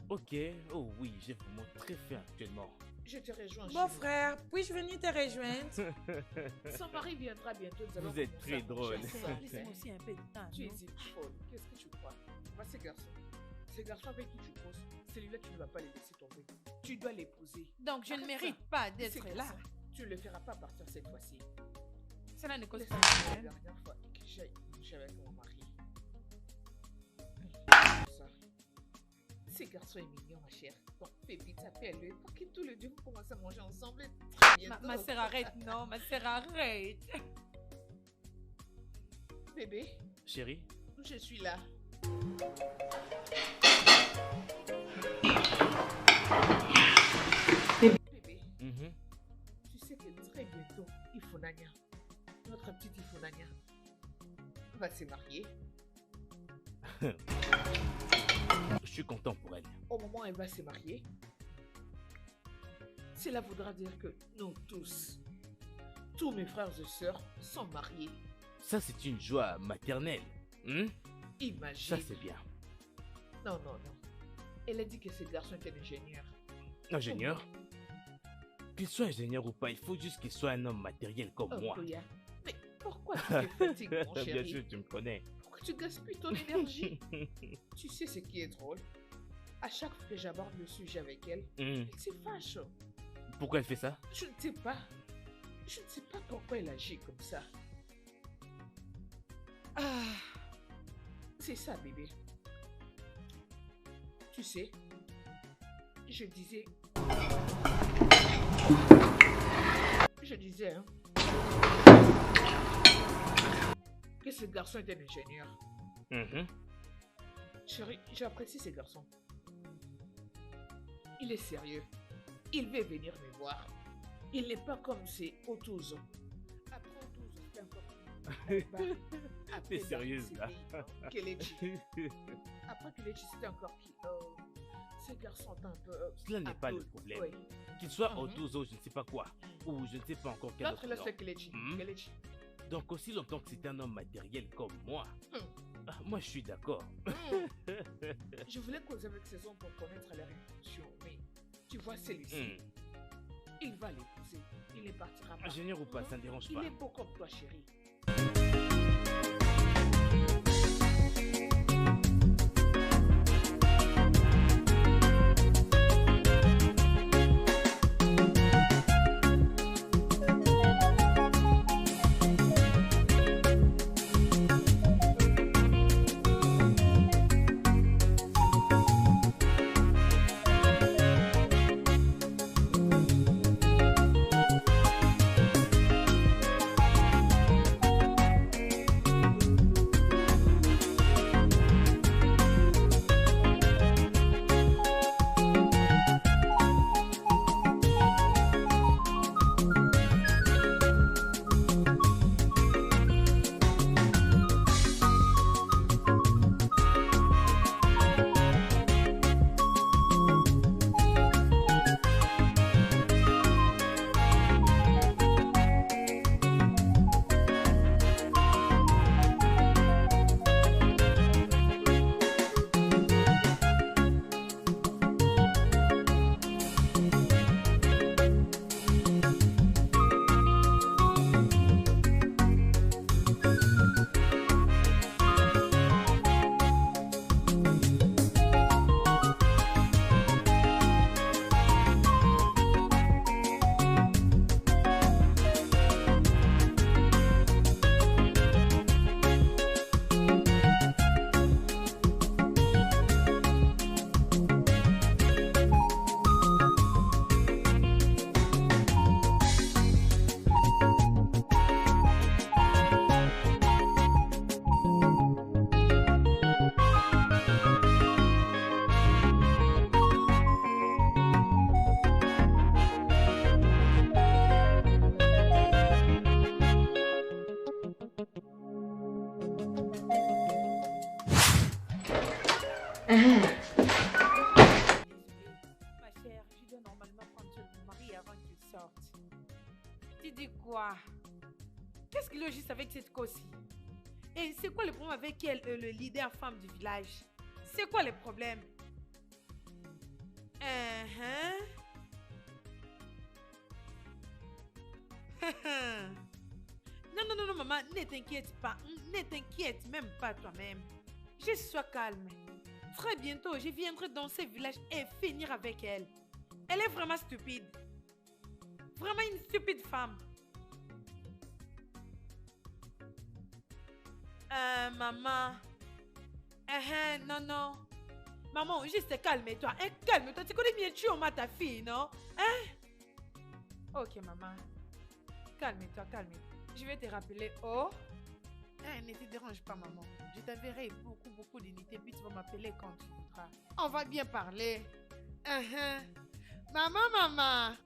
Ok. Oh oui, j'ai vraiment très faim actuellement. Je te rejoins chez Bon nous. frère, puis-je venir te rejoindre? Son mari viendra bientôt. Nous allons Vous êtes commencer à très drôle. manger ensemble. laisse-moi aussi un peu de temps. Tu es non? une folle. Qu'est-ce que tu crois? Vois ces garçons. Ces garçons avec qui tu poses, celui-là, tu ne vas pas les laisser tomber. Tu dois l'épouser. Donc, je ne Arrête mérite ça. pas Ces d'être là. garçons, tu ne le feras pas partir cette fois-ci. Cela ne cause C'est pas la de problème. dernière fois que j'ai couché avec mon mari. Ça. Ces garçons est mignon, ma chère. Donc, fais vite, appelle-le pour que tous les deux vous commencez à manger ensemble très bientôt. Ma sœur, arrête. Non, ma sœur, arrête. Bébé, Chérie. je suis là. Bébé, Mhm. tu sais que très bientôt, Ifunanya, notre petite Ifunanya, va se marier. Je suis content pour elle. Au moment où elle va se marier, cela voudra dire que nous tous mes frères et sœurs sont mariés. Ça, c'est une joie maternelle. Hmm? Imagine. Ça, c'est bien. Non, non, non. Elle a dit que ce garçon était ingénieur. Ingénieur? Qu'il soit ingénieur ou pas, il faut juste qu'il soit un homme matériel comme Oh, moi. Koya. Mais pourquoi tu te fatigues, mon Bien chéri? sûr, tu me connais. Pourquoi tu gaspilles ton énergie? Tu sais ce qui est drôle? À chaque fois que j'aborde le sujet avec elle, Hmm. elle se fâche. Pourquoi elle fait ça? Je ne sais pas. Je ne sais pas pourquoi elle agit comme ça. Ah, c'est ça, bébé. Tu sais, je disais, hein, que ce garçon était un ingénieur. Mhm. Chérie, j'apprécie ce garçon. Il est sérieux. Il veut venir me voir. Il n'est pas comme ces Otuzo. Après Otuzo, c'était encore plus. Après T'es sérieuse, là? Kelechi. Après Kelechi, c'était encore qui? Ces garçons sont un peu. Cela n'est pas le Abdul. problème. Oui. Qu'il soit Mhm. Otozo, je ne sais pas quoi, ou je ne sais pas encore quel L'autre, là, autre c'est nom. Kelechi. Mhm. Kelechi. Donc aussi longtemps que c'est un homme matériel comme moi, Hmm. moi je suis d'accord. Hmm. Je voulais causer avec ces hommes pour connaître leur intention, mais tu vois celui-ci, Hmm. il va l'épouser. Il ne partira pas. Ingénieur ou pas, ça ne dérange pas. Il est beau comme toi, chérie. quoi? Qu'est-ce qu'il y a juste avec cette Kosi? Et c'est quoi le problème avec elle, le leader femme du village? C'est quoi le problème? Non, maman, ne t'inquiète pas. Ne t'inquiète même pas toi-même. Juste sois calme. Très bientôt, je viendrai dans ce village et finir avec elle. Elle est vraiment stupide. Vraiment une stupide femme. Maman. Non. Maman, juste calme-toi. Calme-toi. Tu connais bien Chioma, ta fille, non? Ok, maman. Calme-toi. Je vais te rappeler. Oh. Ne te dérange pas, maman. Je t'enverrai beaucoup d'unités, puis tu vas m'appeler quand tu voudras. On va bien parler. Maman.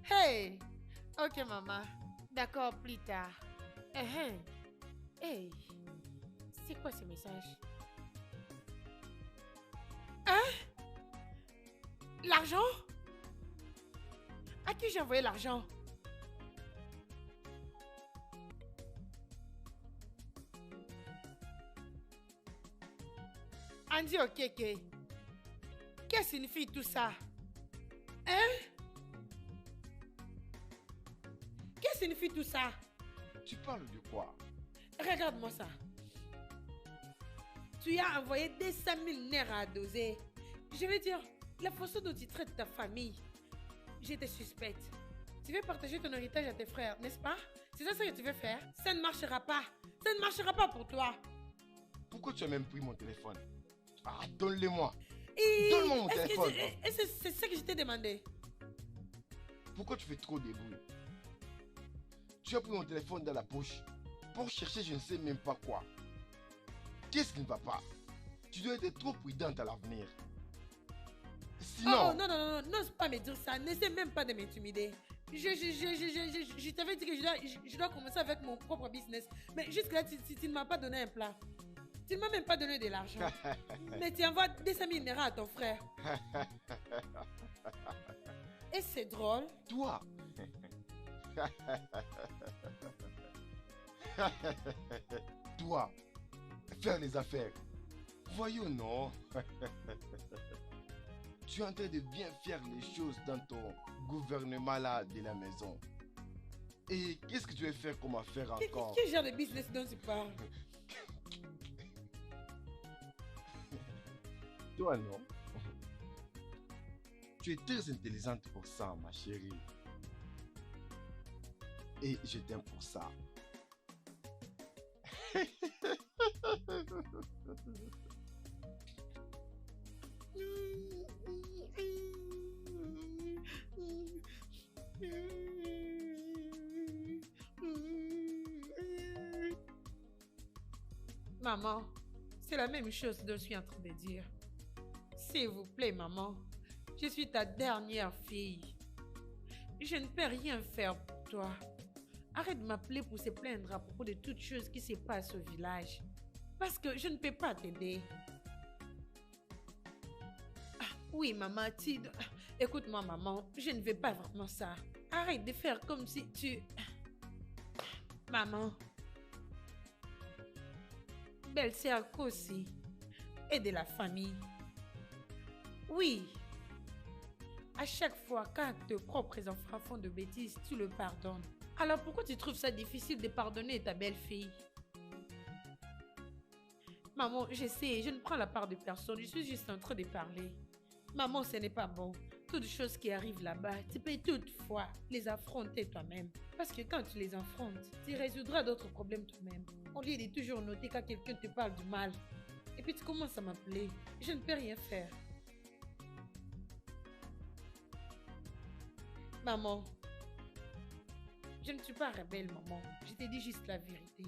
Hey. Ok, maman. D'accord, plus tard. Hey. C'est quoi ce message? L'argent? À qui j'ai envoyé l'argent? Andy Okeke. Qu'est-ce que signifie tout ça? Qu'est-ce que signifie tout ça? Tu parles de quoi? Regarde-moi ça. Tu as envoyé des 100 000 nerfs à doser. Je veux dire, la façon dont tu traites ta famille, je te suspecte. Tu veux partager ton héritage à tes frères, n'est-ce pas? C'est ça que tu veux faire? Ça ne marchera pas. Ça ne marchera pas pour toi. Pourquoi tu as même pris mon téléphone? Ah, donne-le-moi. Donne-moi mon téléphone. C'est ça que je t'ai demandé. Pourquoi tu fais trop de bruit? Tu as pris mon téléphone dans la poche pour chercher je ne sais même pas quoi. Qu'est-ce qui ne va pas? Tu dois être trop prudente à l'avenir. Sinon... Oh, non, n'ose pas me dire ça. N'essaie même pas de m'intimider. Je t'avais dit que je dois commencer avec mon propre business. Mais jusque-là, tu ne m'as pas donné un plat. Tu ne m'as même pas donné de l'argent. Mais tu envoies des 100 000 nerfs à ton frère. Et c'est drôle. Toi. Toi. Faire les affaires. Voyons, non. Tu es en train de bien faire les choses dans ton gouvernement là de la maison. Et qu'est-ce que tu veux faire comme affaire encore? Quel genre de business dont tu parles? Toi, non. Tu es très intelligente pour ça, ma chérie. Et je t'aime pour ça. Maman, c'est la même chose que je suis en train de dire. S'il vous plaît, maman, je suis ta dernière fille. Je ne peux rien faire pour toi. Arrête de m'appeler pour se plaindre à propos de toutes choses qui se passent au village. Parce que je ne peux pas t'aider. Oui, maman, écoute-moi, maman, je ne veux pas vraiment ça. Arrête de faire comme si tu... Maman. Belle-sœur aussi. Et de la famille. Oui. À chaque fois, quand tes propres enfants font de bêtises, tu le pardonnes. Alors pourquoi tu trouves ça difficile de pardonner ta belle-fille? Maman, je sais, je ne prends la part de personne. Je suis juste en train de parler. Maman, ce n'est pas bon. Toutes les choses qui arrivent là-bas, tu peux toutefois les affronter toi-même. Parce que quand tu les affrontes, tu résoudras d'autres problèmes toi-même. Au lieu de toujours noter quand quelqu'un te parle du mal. Et puis tu commences à m'appeler. Je ne peux rien faire. Maman, je ne suis pas rebelle, maman. Je te dis juste la vérité.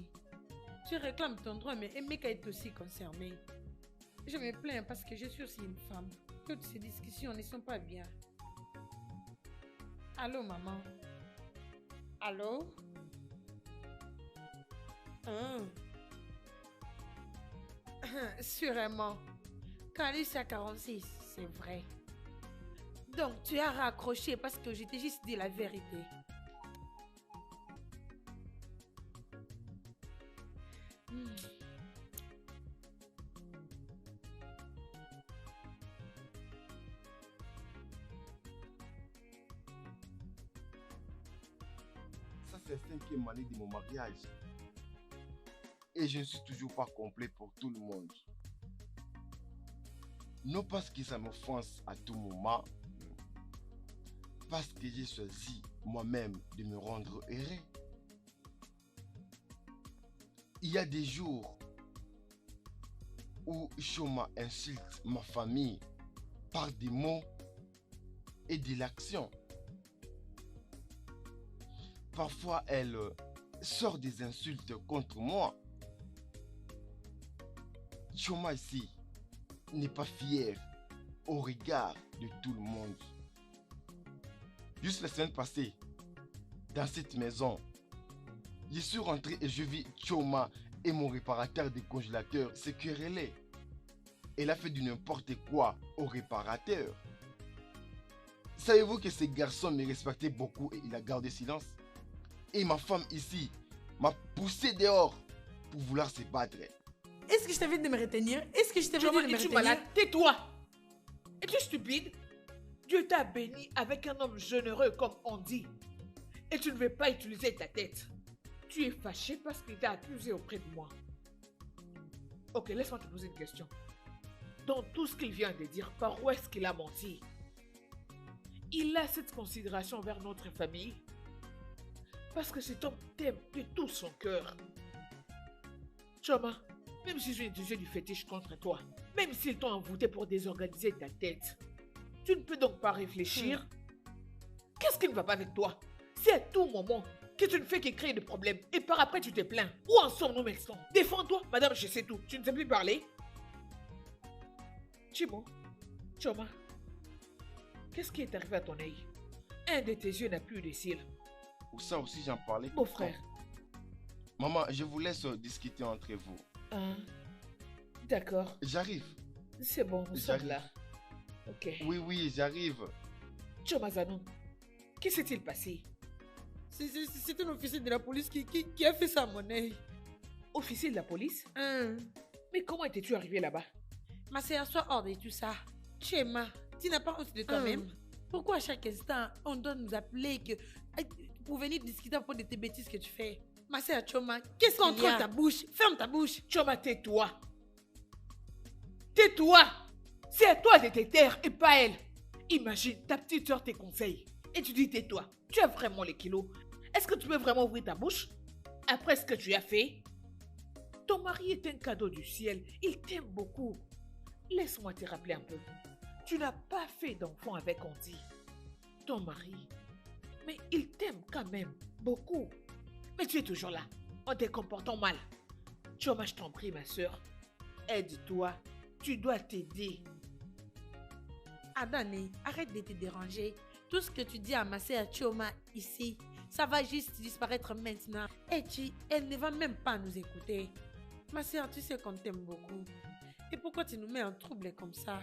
Tu réclames ton droit, mais Emeka est aussi concerné. Je me plains parce que je suis aussi une femme. Toutes ces discussions ne sont pas bien. Allô, maman? Allô? Sûrement. Calice à 46, c'est vrai. Donc, tu as raccroché parce que je t'ai juste dit la vérité. c'est la 5e année de mon mariage. Et je ne suis toujours pas complet pour tout le monde. Non parce que ça m'offense à tout moment, parce que j'ai choisi moi-même de me rendre heureux. Il y a des jours où Choma insulte ma famille par des mots et de l'action. Parfois, elle sort des insultes contre moi. Choma ici n'est pas fier au regard de tout le monde. Juste la semaine passée, dans cette maison, je suis rentré et je vis Choma et mon réparateur de congélateur se quereller. Elle a fait du n'importe quoi au réparateur. Savez-vous que ce garçon me respectait beaucoup et il a gardé silence? Et ma femme ici m'a poussé dehors pour vouloir se battre. Est-ce que je t'avais dit de me retenir? Est-ce que je t'avais dit de me Es-tu retenir? malade? Tais-toi! Es-tu stupide? Dieu t'a béni avec un homme généreux comme on dit. Et tu ne veux pas utiliser ta tête. Tu es fâché parce qu'il t'a accusé auprès de moi. Ok, laisse-moi te poser une question. Dans tout ce qu'il vient de dire, par où est-ce qu'il a menti? Il a cette considération envers notre famille parce que cet homme t'aime de tout son cœur. Choma, même si j'ai utilisé du fétiche contre toi, même s'ils t'ont envoûté pour désorganiser ta tête, tu ne peux donc pas réfléchir. Qu'est-ce qui ne va pas avec toi? C'est à tout moment que tu ne fais que créer des problèmes et par après tu te plains. Où en sommes-nous maintenant? Défends-toi, madame, je sais tout. Tu ne sais plus parler? Chimo, Choma, qu'est-ce qui est arrivé à ton œil? Un de tes yeux n'a plus de cils. Ou ça aussi j'en parlais. Beau frère. Maman, je vous laisse discuter entre vous. Ah, d'accord. J'arrive. C'est bon, nous sommes J'arrive. là. Ok. Oui, j'arrive. Choma Zanon, que s'est-il passé? C'est un officier de la police qui a fait ça à mon œil. Officier de la police? Hein? Mais comment étais-tu arrivé là-bas? Ma sœur, sois hors de tout ça. Chema, tu n'as pas honte de toi-même? Pourquoi à chaque instant, on doit nous appeler pour venir discuter à propos de tes bêtises que tu fais? Ma sœur Choma, qu'est-ce qu'on Contrôle ta bouche? Ferme ta bouche. Choma, tais-toi. Tais-toi. C'est à toi de te taire et pas elle. Imagine, ta petite soeur te conseille. Et tu dis tais-toi. Tu as vraiment les kilos. Est-ce que tu peux vraiment ouvrir ta bouche? Après ce que tu as fait? Ton mari est un cadeau du ciel. Il t'aime beaucoup. Laisse-moi te rappeler un peu. Tu n'as pas fait d'enfant avec Andy. Ton mari. Mais il t'aime quand même beaucoup. Mais tu es toujours là, en te comportant mal. Choma, je t'en prie, ma soeur. Aide-toi. Tu dois t'aider. Adane, arrête de te déranger. Tout ce que tu dis à ma sœur Choma ici, ça va juste disparaître maintenant. Et elle ne va même pas nous écouter. Ma sœur, tu sais qu'on t'aime beaucoup. Et pourquoi tu nous mets en trouble comme ça?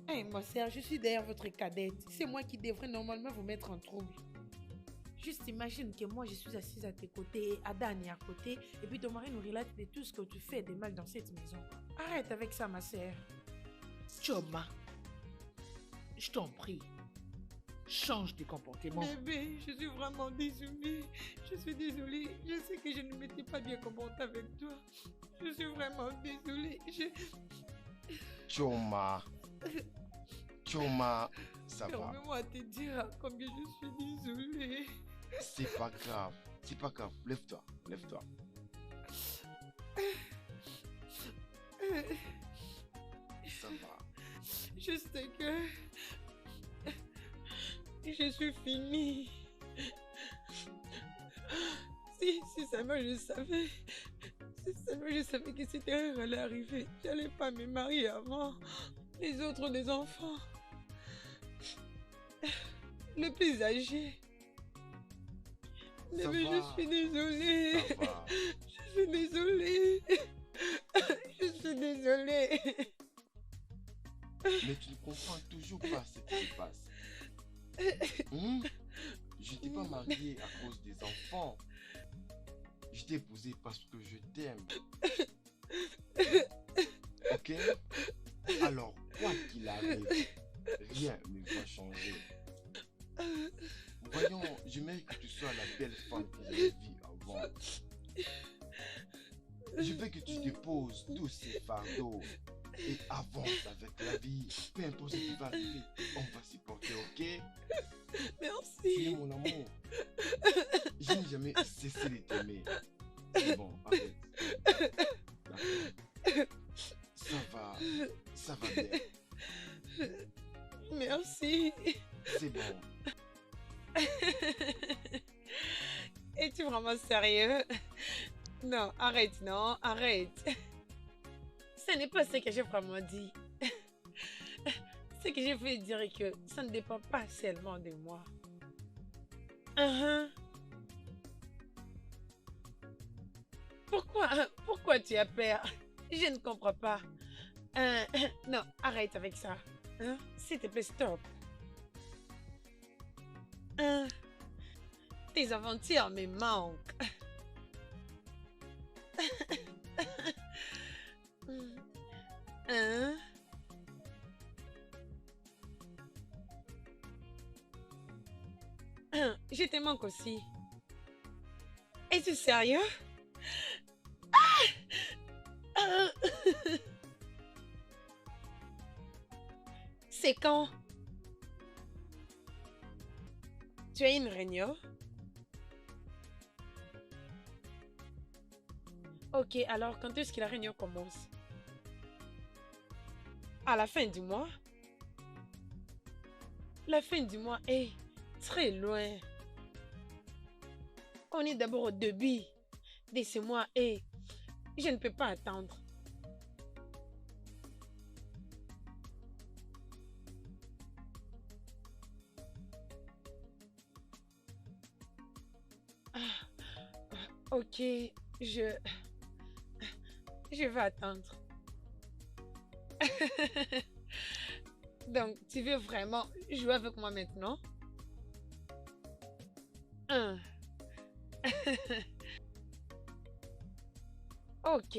Hey, ma sœur, je suis derrière votre cadette. C'est moi qui devrais normalement vous mettre en trouble. Juste imagine que moi je suis assise à tes côtés, Adane est à côté, et puis ton mari nous relate de tout ce que tu fais de mal dans cette maison. Arrête avec ça, ma sœur. Choma, je t'en prie, change de comportement. Bébé, je suis vraiment désolée. Je suis désolée. Je sais que je ne m'étais pas bien comportée avec toi. Je suis vraiment désolée. Choma, ça va. Permets-moi de te dire combien je suis désolée. C'est pas grave. Lève-toi. Ça va. Je sais que je suis finie. Si seulement je savais. Si seulement je savais que cette erreur allait arriver, j'allais pas me marier avant. Les autres des enfants. Le plus âgé. Ça Mais va. je suis désolée. Ça va. Je suis désolée. Je suis désolée. Mais tu ne comprends toujours pas ce qui se passe. Je ne t'ai pas marié à cause des enfants. Je t'ai épousé parce que je t'aime. Ok? Alors, quoi qu'il arrive, rien ne va changer. Voyons, j'aimerais que tu sois la belle femme que j'ai vue avant. Je veux que tu déposes tous ces fardeaux et avance avec la vie. Peu importe ce qui va arriver, on va s'y porter, ok? Tu es Merci. mon amour. Je n'ai jamais cessé de t'aimer. C'est bon, arrête. D'accord. Ça va bien. Merci. C'est bon. Es-tu vraiment sérieux? Non, arrête, non, arrête. Ce n'est pas ce que j'ai vraiment dit. Ce que j'ai fait dire est que ça ne dépend pas seulement de moi. Pourquoi tu as peur? Je ne comprends pas. Non, arrête avec ça. S'il te plaît, stop. Tes aventures me manquent. Je te manque aussi. Es-tu sérieux? C'est quand? Tu as une réunion? Ok, alors quand est-ce que la réunion commence? À la fin du mois? La fin du mois est très loin. On est d'abord au début de ce mois et je ne peux pas attendre. Ok, je vais attendre. Donc, tu veux vraiment jouer avec moi maintenant? Ok.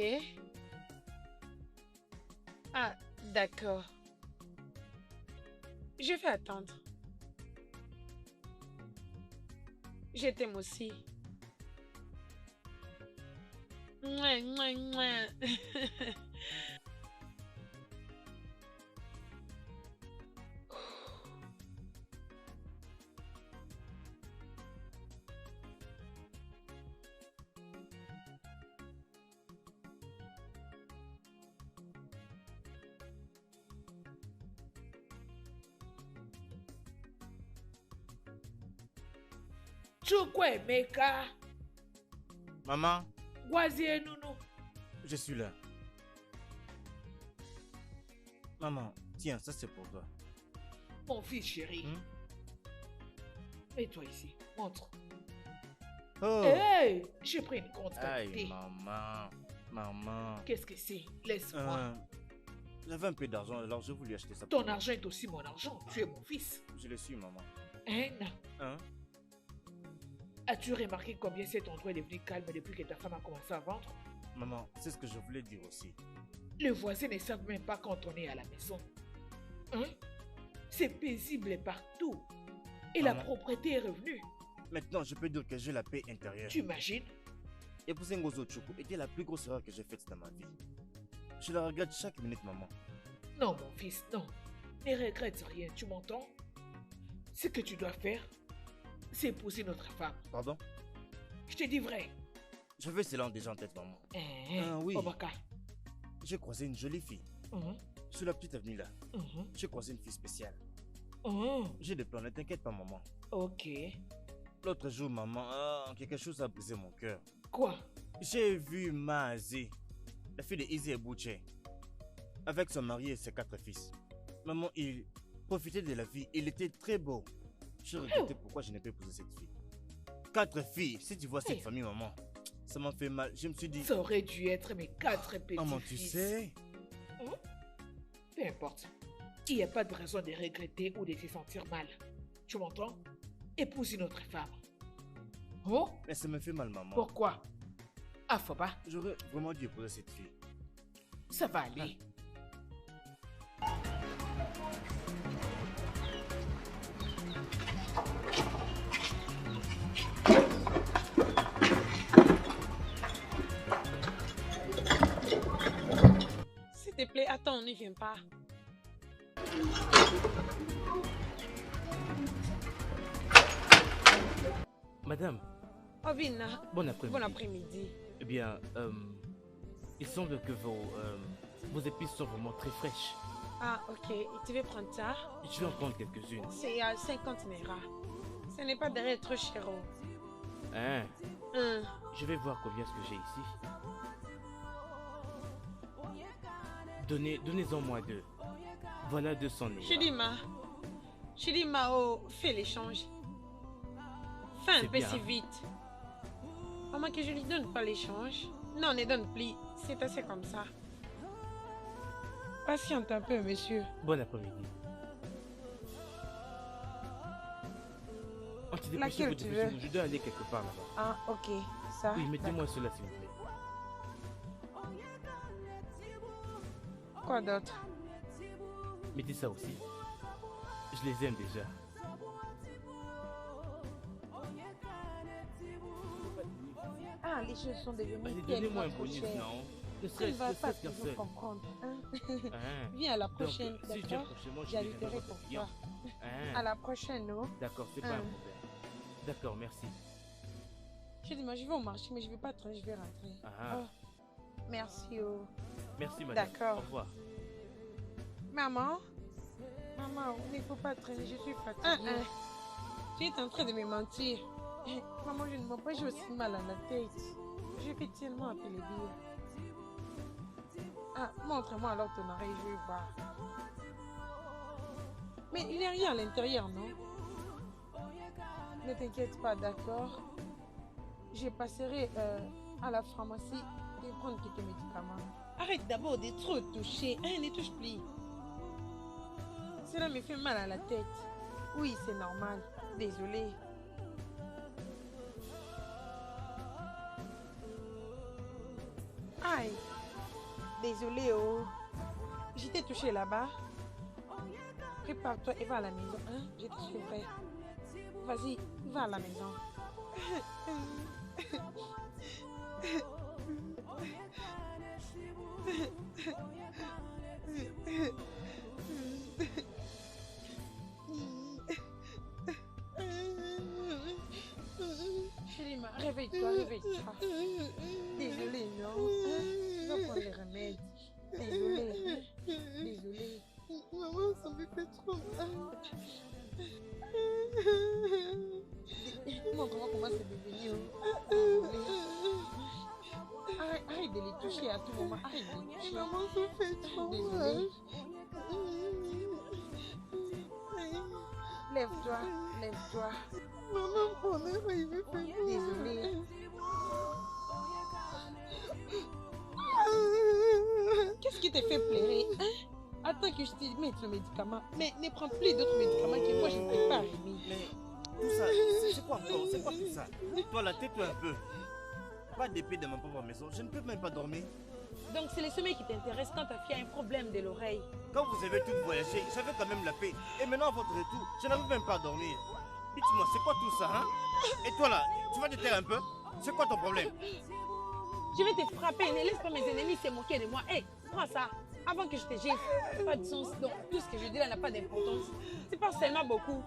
Ah, d'accord. Je vais attendre. Je t'aime aussi. Mouah, mouah, mouah. Chukwemeka, Maman, Gwazie Nounou. je suis là. Maman, tiens, ça c'est pour toi. Mon fils chéri. Mets-toi ici, montre. Oh! Hey, j'ai pris une compte Aïe, quantité. maman. Qu'est-ce que c'est? Laisse-moi. J'avais un peu d'argent, alors je voulais acheter ça. Ton pour moi. argent est aussi mon argent. Tu es mon fils. Je le suis, maman. Hein? Hein? As-tu remarqué combien cet endroit est devenu calme depuis que ta femme a commencé à vendre? Maman, c'est ce que je voulais dire aussi. Les voisins ne savent même pas quand on est à la maison. Hein? C'est paisible partout. Et la Maman. propriété est revenue. Maintenant, je peux dire que j'ai la paix intérieure. Tu imagines? Épouser Ngozo Chukwu était la plus grosse erreur que j'ai faite dans ma vie. Je la regrette chaque minute, maman. Non, mon fils, non. Ne regrette rien, tu m'entends? Ce que tu dois faire, c'est épouser notre femme. Pardon? Je te dis vrai. Je veux cela déjà en tête, maman. Oui. Obaka. J'ai croisé une jolie fille. Sur la petite avenue là. J'ai croisé une fille spéciale. J'ai des plans, ne t'inquiète pas, maman. Ok. L'autre jour, maman, quelque chose a brisé mon cœur. Quoi? J'ai vu Maazé, la fille de Izzy Ebouche, avec son mari et ses 4 fils. Maman, il profitait de la vie, il était très beau. Je regrettais pourquoi je n'ai pas épousé cette fille. 4 filles, si tu vois cette famille, maman, ça m'a fait mal. Je me suis dit... Ça aurait dû être mes 4 petits maman, fils. tu sais... Peu importe. Il n'y a pas de raison de regretter ou de se sentir mal. Tu m'entends? Épouse une autre femme. Oh? Mais ça me fait mal, maman. Pourquoi? Ah, faut pas. J'aurais vraiment dû épouser cette fille. Ça va aller. n'y vient pas. Madame, Obina, bon après-midi. bon après-midi. Eh bien, il semble que vos épices sont vraiment très fraîches. Ah, ok. Et tu veux prendre ça? Je vais en prendre quelques-unes. C'est à 50 naira. Ce n'est pas derrière trop cher. Hein? Hum. Je vais voir combien ce que j'ai ici. Donnez-en moi 2. Voilà 200 naira. Chidima, oh, fais l'échange. Fais un C'est peu bien. si vite. Maman, que je lui donne pas l'échange. Non, ne donne plus. C'est assez comme ça. Patiente un peu, monsieur. Bon après-midi. Laquelle tu veux? Je dois aller quelque part là-bas. Ah, ok. Ça. Oui, mettez-moi cela s'il vous plaît. Quoi d'autre? Mettez ça aussi. Je les aime déjà. Ah, les choses sont devenues Allez, tellement donnez-moi un trop bonus, chères. non? Ne Tu ne serait-ce vas pas qu'un toujours seul. comprendre. Hein? Hein? Viens à la Donc, prochaine, si je viens d'accord? prochainement, je J'ajouterai viendrai pour votre toi. client. Hein? À la prochaine, non? D'accord, c'est pas un problème. D'accord, merci. Je dis, moi, je vais au marché, mais je ne vais pas traîner, je vais rentrer. Ah. Oh, merci. Oh. Merci madame. D'accord. Au revoir. Maman, il ne faut pas traîner, je suis fatiguée. Tu es en train de me mentir. Maman, je ne mens pas, j'ai aussi mal à la tête. Je vais tellement appeler dire. Ah, montre-moi alors ton oreille, je vais voir. Mais il n'y a rien à l'intérieur, non? Ne t'inquiète pas, d'accord? Je passerai à la pharmacie et prendre quelques médicaments. Arrête d'abord de trop toucher. Hein, ne touche plus. Cela me fait mal à la tête. Oui, c'est normal. Désolée. Aïe. Désolée, oh. Je t'ai touché là-bas. Prépare-toi et va à la maison. Hein? Je te suivrai. Vas-y, va à la maison. Chérima, réveille-toi, réveille-toi. Désolée, non? Tu vas prendre les remèdes. Désolée. Désolée. Maman, ça me fait trop mal. Montre-moi comment c'est devenu. Désolée. Arrête de les toucher à tout moment. Arrête de les toucher. Maman, ça fait trop mal. Lève-toi, lève-toi. Maman, mon oreille me fait mal. Désolée. Qu'est-ce qui te fait pleurer, hein? Attends que je te mette le médicament. Mais ne prends plus d'autres médicaments que moi je ne peux pas, Rémi. Mais tout ça, c'est quoi encore? C'est quoi tout ça? Toi là, tais-toi un peu. Pas d'épée dans ma propre maison, je ne peux même pas dormir. Donc c'est le sommeil qui t'intéresse quand ta fille a un problème de l'oreille. Quand vous avez tout voyagé, j'avais quand même la paix. Et maintenant à votre retour, je n'arrive même pas à dormir. Dites-moi, c'est quoi tout ça, hein? Et toi là, tu vas te taire un peu? C'est quoi ton problème? Je vais te frapper, ne laisse pas mes ennemis se moquer de moi. Hé, prends ça, avant que je te gifle. Pas de sens, donc tout ce que je dis là n'a pas d'importance. C'est pas seulement beaucoup.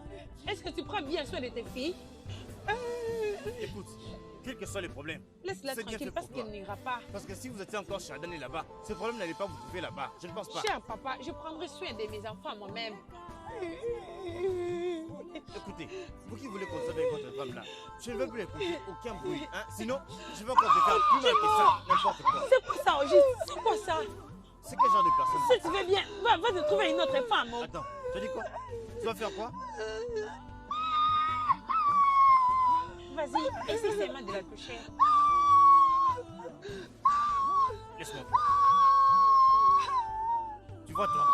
Est-ce que tu prends bien soin de tes filles? Écoute, quels que soient les problèmes, Laisse-la c'est bien tranquille fait parce pour qu'elle toi. n'ira pas. Parce que si vous étiez encore chez Adane là-bas, ce problème n'allait pas vous trouver là-bas. Je ne pense pas. Cher papa, je prendrai soin de mes enfants moi-même. Écoutez, vous qui voulez conserver votre femme là, je ne veux plus écouter aucun bruit, hein? Sinon, je vais encore te faire plus mal que ça, n'importe quoi. C'est quoi ça, Auguste? C'est quoi ça? C'est quel genre de personne? Si tu veux bien, va te trouver une autre femme. Oh. Attends, tu as dit quoi? Tu vas faire quoi? Vas-y, essaie seulement de la toucher. Laisse-moi. Tu vois toi,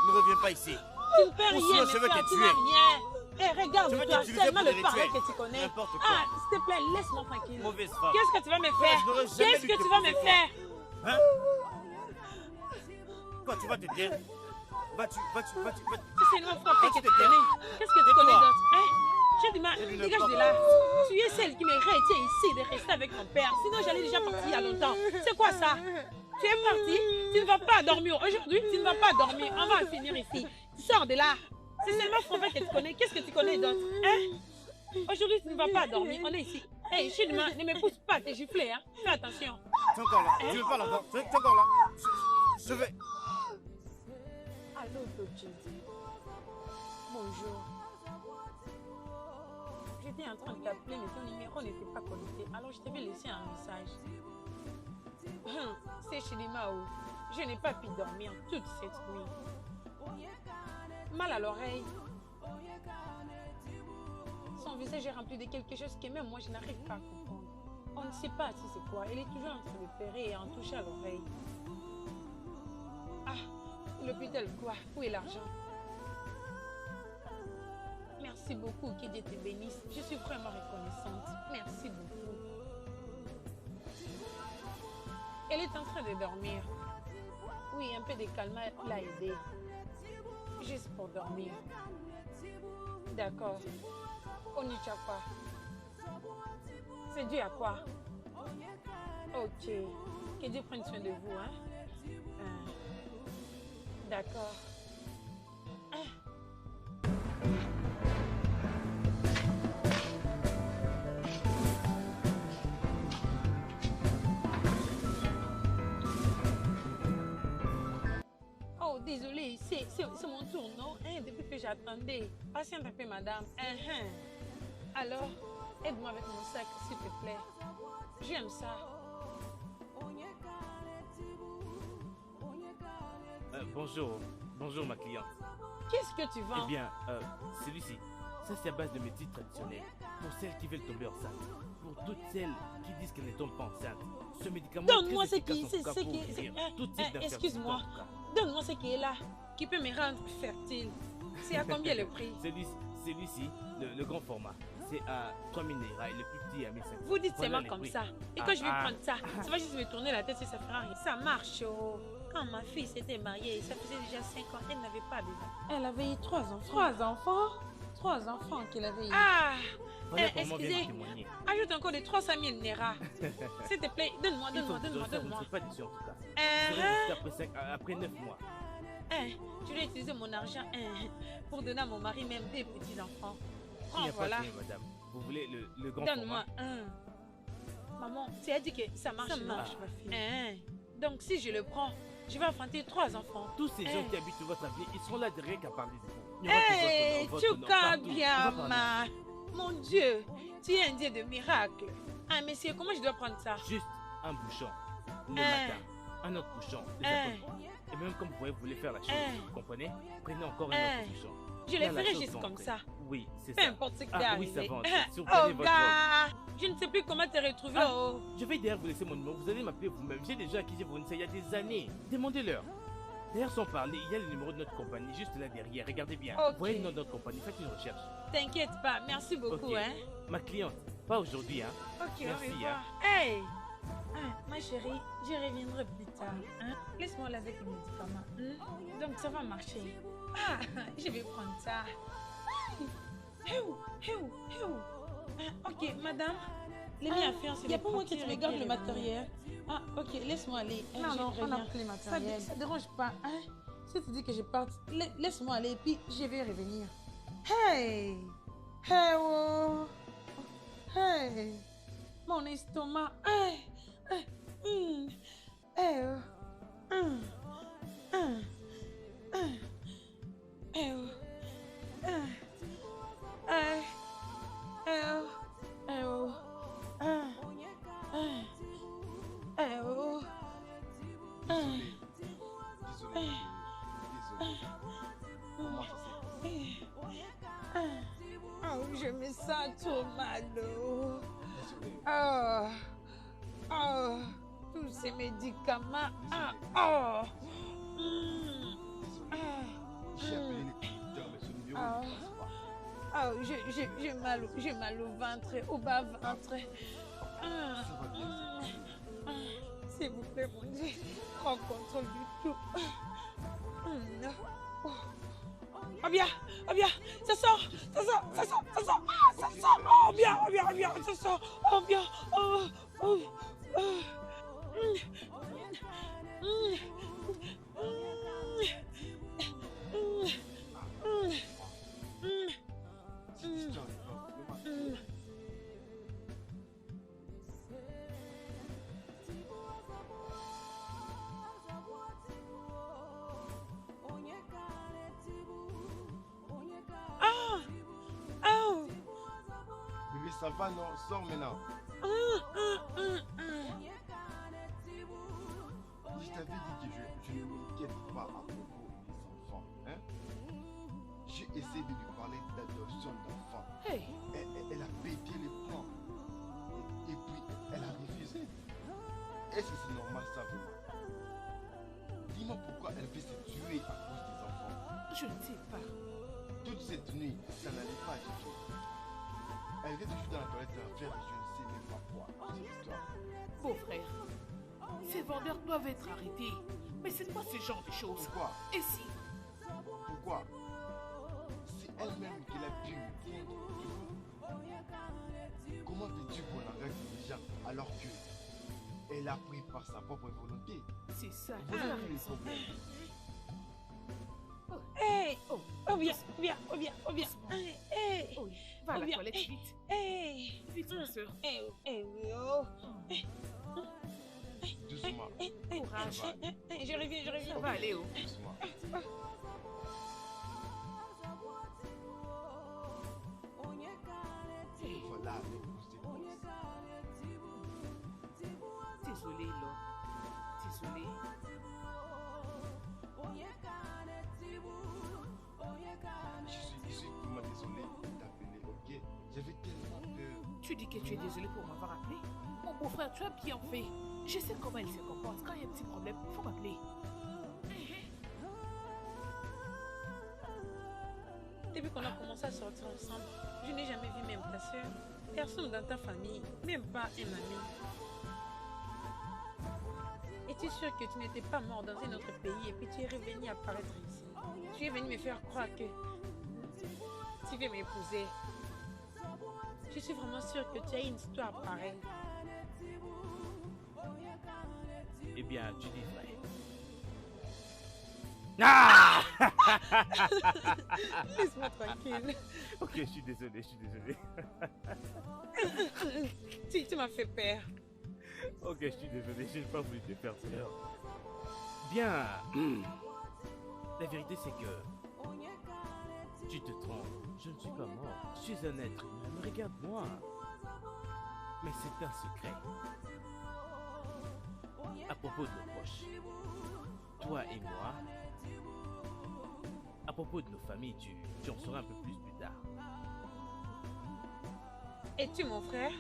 ne reviens pas ici. Tu ne peux rien sinon, me je vais faire, te tu tuer. n'as rien. Eh, Je vais regarde-toi, t'utiliser seulement pour le des parler rituels. que tu connais. N'importe quoi. Ah, s'il te plaît, laisse-moi tranquille. Mauvaise femme. Qu'est-ce que tu vas me faire? je n'aurais jamais Qu'est-ce dû que te tu vas me poser faire? Hein? Quoi, tu vas te taire? Va-tu. Si c'est une frappée que tu tu te tais. connais, qu'est-ce que tu Tais-toi. connais d'autre? Hein? J'ai du mal, J'ai du dégage de n'importe là. Tu es celle qui me retient ici de rester avec mon père. Sinon, j'allais déjà partir il y a longtemps. C'est quoi ça? Tu Tu es parti. Tu ne vas pas dormir. Aujourd'hui, tu ne vas pas dormir. On va finir ici. Sors de là. C'est seulement François que tu connais. Qu'est-ce que tu connais d'autre? Hein? Aujourd'hui, tu ne vas pas dormir. On est ici. Hey, Chidma, ne me pousse pas, t'es giflé, hein. Fais attention. Tu es encore là. Tu veux pas l'entendre? Tu es encore là. Je vais. Allô, Doji. Bonjour. J'étais en train de t'appeler, mais ton numéro n'était pas connecté. Alors, je t'avais laissé un message. C'est Chidimao. Je n'ai pas pu dormir toute cette nuit. Mal à l'oreille. Son visage est rempli de quelque chose que même moi, je n'arrive pas à comprendre. On ne sait pas si c'est quoi. Elle est toujours en train de pleurer et en toucher à l'oreille. Ah, l'hôpital quoi? Où est l'argent? Merci beaucoup, que Dieu te bénisse. Je suis vraiment reconnaissante. Merci beaucoup. Elle est en train de dormir. Oui, un peu de calme l'a aidé. Juste pour dormir. D'accord. On n'y tient pas. C'est dû à quoi? Ok. Que Dieu prenne soin de vous, hein? D'accord. Oh, désolé, c'est mon tour, non? Hein, depuis que j'attendais. Patiente un peu, madame. Alors, aide-moi avec mon sac, s'il te plaît. J'aime ça. Bonjour ma cliente. Qu'est-ce que tu vends? Eh bien, celui-ci, ça c'est à base de médecine traditionnelle. Pour celles qui veulent tomber enceinte. Pour toutes celles qui disent qu'elles ne tombent pas enceintes. Ce médicament donne-moi est ce très qui efficace en tout cas pour est. guérir tout type d'infertilité, Excuse-moi. en tout cas. Donne-moi ce qui est là, qui peut me rendre fertile. C'est à combien le prix? Celui-ci, le grand format, c'est à 3000 Naira et le plus petit à 1500. Vous dites Voilà seulement les comme prix. ça. Et quand je vais prendre ça, ça va juste me tourner la tête et ça fera rien. Ça marche. Oh. Quand ma fille s'était mariée, ça faisait déjà 5 ans, elle n'avait pas d'enfants. Elle avait eu 3 enfants. 3 enfants? 3 enfants qu'elle avait eu. Ah! Voilà comment on vient de Excusez, témoigner. ajoute encore des 300 000 Naira. S'il te plaît, donne-moi. Vous ne serez pas déçus en tout cas. Vous serez déçus après 9 mois. Je vais utiliser mon argent pour donner à mon mari même des petits enfants. Il n'y a Voilà. pas de madame. Vous voulez le grand Donne-moi format? un. Maman, tu as dit que ça marche. Ça marche, ma fille. Donc si je le prends, je vais enfanter 3 enfants. Tous ces gens qui habitent votre vie, ils seront là derrière qu'à parler de vous. Il y aura Hey, que votre nom, Tchouka partout. On va Biama. parler. Mon Dieu, tu es un Dieu de miracle. Ah, monsieur, comment je dois prendre ça? Juste un bouchon le matin, un autre bouchon le après-midi. Et même comme vous voulez faire la chose, vous comprenez? Prenez encore un autre bouchon. Je le Là, la ferai chose juste va comme entrer. ça. Oui, c'est Peu ça. importe ce qui t'est Ah oui, arrivé. ça va entrer. Surprenez Oh, votre gars, je ne sais plus comment te retrouver. Ah, Oh. Je vais d'ailleurs vous laisser mon numéro. Vous allez m'appeler vous-même. J'ai déjà acquis vos il y a des années. Demandez-leur. D'ailleurs, sans parler, il y a le numéro de notre compagnie juste là derrière. Regardez bien. Ok. Vous voyez le nom de notre compagnie. Faites une recherche. T'inquiète pas, merci beaucoup. Ok. Hein. Ma cliente, pas aujourd'hui, hein. Ok, Merci, au revoir. Hey! Ma chérie, je reviendrai plus tard. Hein? Laisse-moi là avec le médicament. Donc ça va marcher. Ah, je vais prendre ça. Ok, madame. Les miens à faire, c'est Il n'y a de pas moi qui te partir regarde et le puis matériel. Ah, ok, laisse-moi aller. Non, Je non, on reviens. a pris le Ça matériel. ne dérange pas. Hein? Si tu dis que je parte, laisse-moi aller et puis je vais revenir. Hey! Hey, oh! Hey! Mon estomac! Hey! Hey! Hey, oh! Hey, oh! Hey! Hey, oh! Hey, oh! Hey, oh! Désolé. Désolé. Comment ça s'est passé? Oh, je me sens trop mal. Oh. Désolé. Oh, oh, tous ces médicaments. Ah, oh. Désolé. J'ai appelé l'étudiant, mais ce numéro Ah. ne passe pas. Oh, j'ai mal au ventre, au bas-ventre. Ah. Ça va bien. S'il vous plaît, mon Dieu, prends contrôle du tout. Oh bien, ça sort, ça sort, ça sort, ça sort, ah, ça sort, oh bien, ça sort, oh bien, oh. ça va, non? Sors maintenant. Je t'avais dit que je ne m'inquiète pas à propos des enfants. Hein? J'ai essayé de lui parler d'adoption d'enfants. Hey, Elle a pété les plans. Et puis, elle a refusé. Est-ce que c'est normal ça vraiment? Dis-moi pourquoi elle veut se tuer à cause des enfants. je ne sais pas. Toute cette nuit, ça n'allait pas du tout. Elle était toujours dans la toilette à faire je ne sais même pas quoi. Cette histoire. Beau frère, ces vendeurs doivent être arrêtés. Mais c'est quoi ce genre de choses? Pourquoi? Et si? Pourquoi? C'est elle-même qui l'a pu me prendre. Comment veux-tu qu'on arrête les gens alors que elle a pris par sa propre volonté? C'est ça. Voilà Ah, le problème. Hey! Oh, Oh bien, oh bien, oh bien, oh bien. Hey! oui. Va à la bien. toilette vite. Hey! Vite, ma soeur. Hey! Hey! Oh! Doucement. Courage. Je reviens, je reviens. Ça va aller, oh. Doucement. Voilà les conséquences. Désolé, Laure. Désolé. Je suis vraiment désolé de t'appeler, ok? J'avais tellement peur. Tu dis que tu es désolé pour m'avoir appelé? Mon beau-frère, tu as bien fait. Je sais comment elle se comporte. Quand il y a un petit problème, il faut m'appeler. Depuis qu'on a commencé à sortir ensemble, je n'ai jamais vu même ta soeur, personne dans ta famille, même pas un ami. Es-tu sûr que tu n'étais pas mort dans un autre pays et puis tu es revenu apparaître ici? Tu es venu me faire croire que tu veux m'épouser. Je suis vraiment sûre que tu as une histoire pareille. Eh bien, tu dis vrai. Ah! Laisse-moi tranquille. Ok, je suis désolé, Tu m'as fait peur. Ok, je suis désolé, je n'ai pas voulu te faire peur. Bien. La vérité, c'est que tu te trompes. Je ne suis pas mort. Je suis un être humain. Mais regarde-moi. Mais c'est un secret. À propos de nos proches. Toi et moi. À propos de nos familles, tu en sauras un peu plus tard. Es-tu mon frère?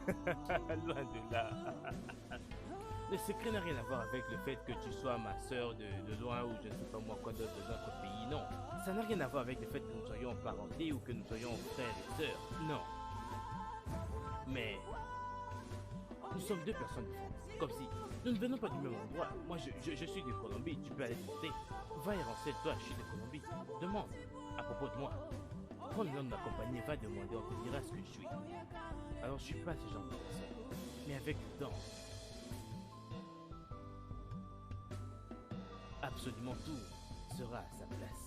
Loin de là. Le secret n'a rien à voir avec le fait que tu sois ma soeur de loin ou je ne sais pas moi quoi d'autre de notre pays, non. Ça n'a rien à voir avec le fait que nous soyons parentés ou que nous soyons frères et sœurs, non. Mais nous sommes deux personnes différentes, comme si nous ne venons pas du même endroit. Moi je suis de Colombie, tu peux aller demander. Va et renseigne-toi, je suis de Colombie. Demande à propos de moi. Prends le nom de ma compagnie, va demander, on te dira ce que je suis. Alors je suis pas ce genre de personne. Mais avec le temps, absolument tout sera à sa place.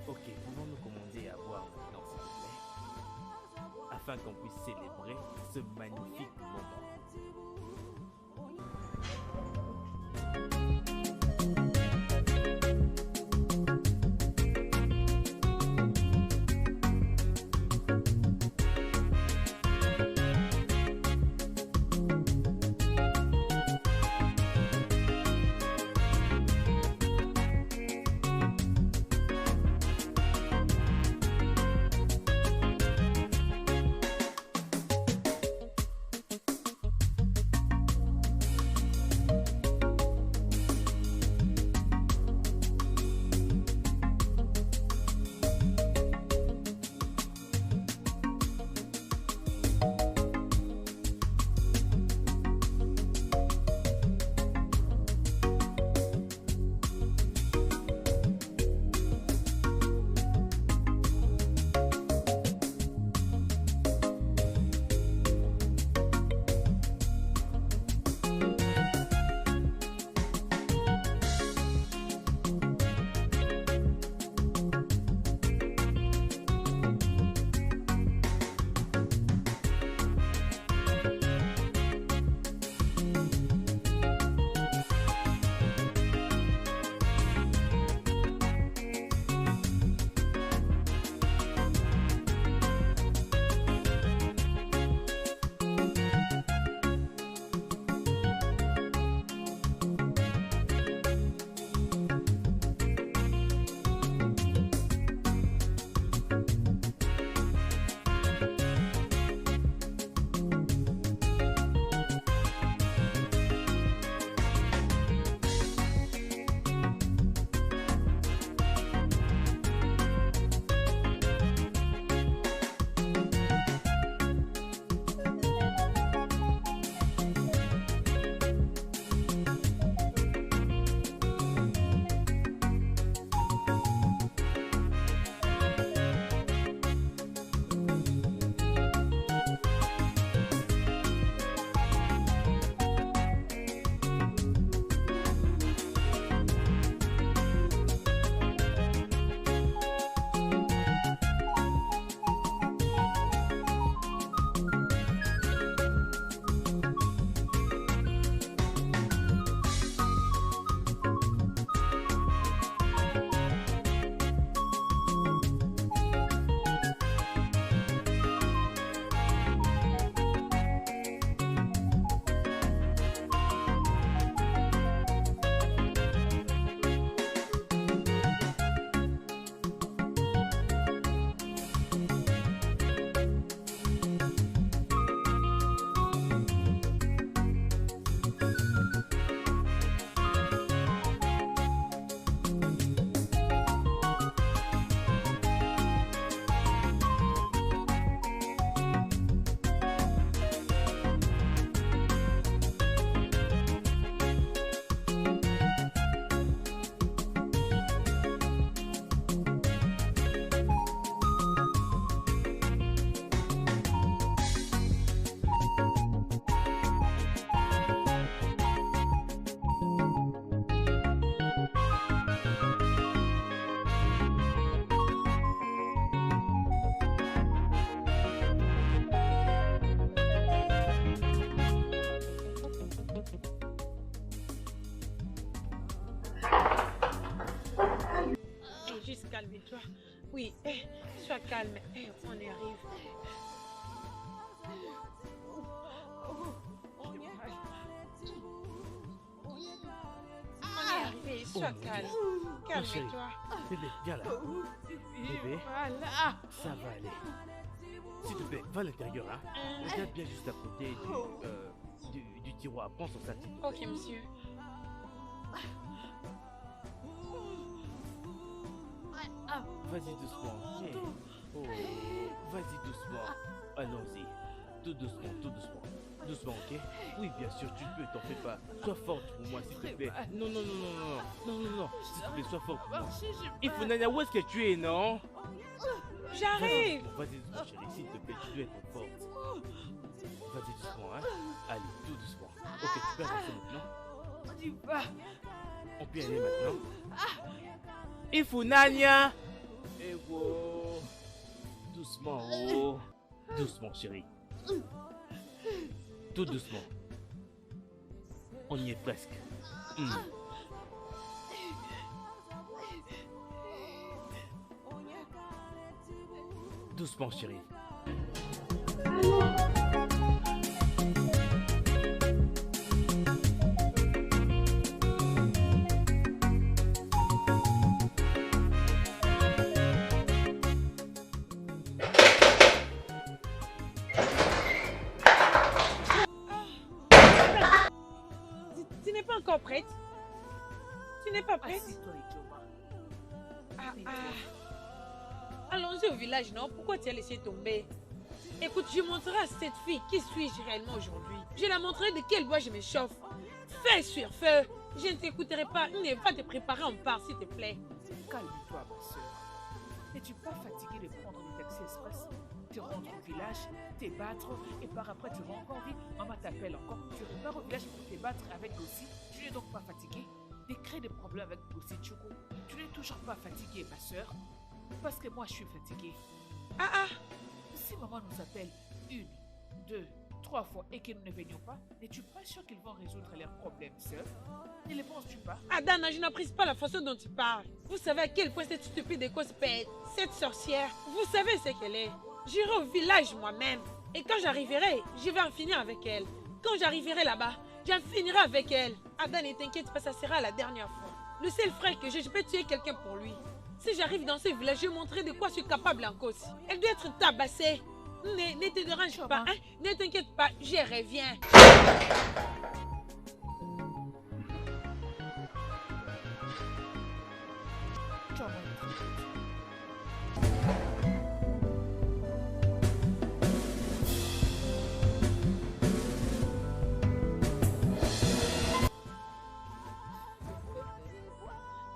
Ok, pouvons-nous commander à boire maintenant, s'il vous plaît, afin qu'on puisse célébrer ce magnifique moment. Oui, sois calme. On y arrive. On est arrivé, sois calme. Calme-toi. Bébé, viens là. Bébé, Voilà. ça va aller. S'il te plaît, va à l'intérieur, hein. Regarde bien juste à côté du tiroir. Prends son sac, s'il te plaît. Ok, monsieur. Vas-y doucement. Hey. Oh, vas-y doucement. Allons-y. Tout doucement, tout doucement. Doucement, ok? Oui, bien sûr, tu peux, t'en fais pas. Sois forte pour moi, s'il te plaît. Non, non, non, non, non, non, non, non, s'il te plaît, sois forte pour moi. Ifunanya, où est-ce que tu es, non? J'arrive. Vas-y doucement, chérie, s'il te plaît, tu dois être forte. Vas-y doucement, hein? Allez, tout doucement. Ok, tu peux avancer maintenant? On y va. On peut y aller maintenant? Ifunanya! Eh oh. Doucement, oh. Doucement, chérie. Tout doucement. On y est presque. Doucement, chérie. Tu n'es pas encore prête? Tu n'es pas prête? Assieds-toi, Ijoma. Allons-y au village, non? Pourquoi tu as laissé tomber? Écoute, je montrerai à cette fille qui suis-je réellement aujourd'hui. Je la montrerai de quel bois je me chauffe. Feu sur feu. Je ne t'écouterai pas. Ne va te préparer en part, s'il te plaît. Calme-toi, ma soeur. N'es-tu pas fatiguée de prendre des taxis express? Tu rentres au village, te battre, et par après tu rentres en ville. Maman t'appelle encore. Tu repars au village pour te battre avec Gossi. Tu n'es donc pas fatiguée? De créer des problèmes avec Gossi Tchoukou. Tu n'es toujours pas fatiguée, ma soeur? Parce que moi, je suis fatiguée. Si maman nous appelle 1, 2, 3 fois et que nous ne venions pas, n'es-tu pas sûr qu'ils vont résoudre leurs problèmes seuls? Ne les penses-tu pas? Adana, je n'apprécie pas la façon dont tu parles. Vous savez à quel point cette stupide écosse pète, cette sorcière, vous savez ce qu'elle est. J'irai au village moi-même. Et quand j'arriverai, je vais en finir avec elle. Quand j'arriverai là-bas, j'en finirai avec elle. Adana, ne t'inquiète pas, ça sera la dernière fois. Le seul frère que j'ai, je peux tuer quelqu'un pour lui. Si j'arrive dans ce village, je vais montrer de quoi je suis capable en cause. Elle doit être tabassée. Ne te dérange pas, hein? Ne t'inquiète pas, je reviens.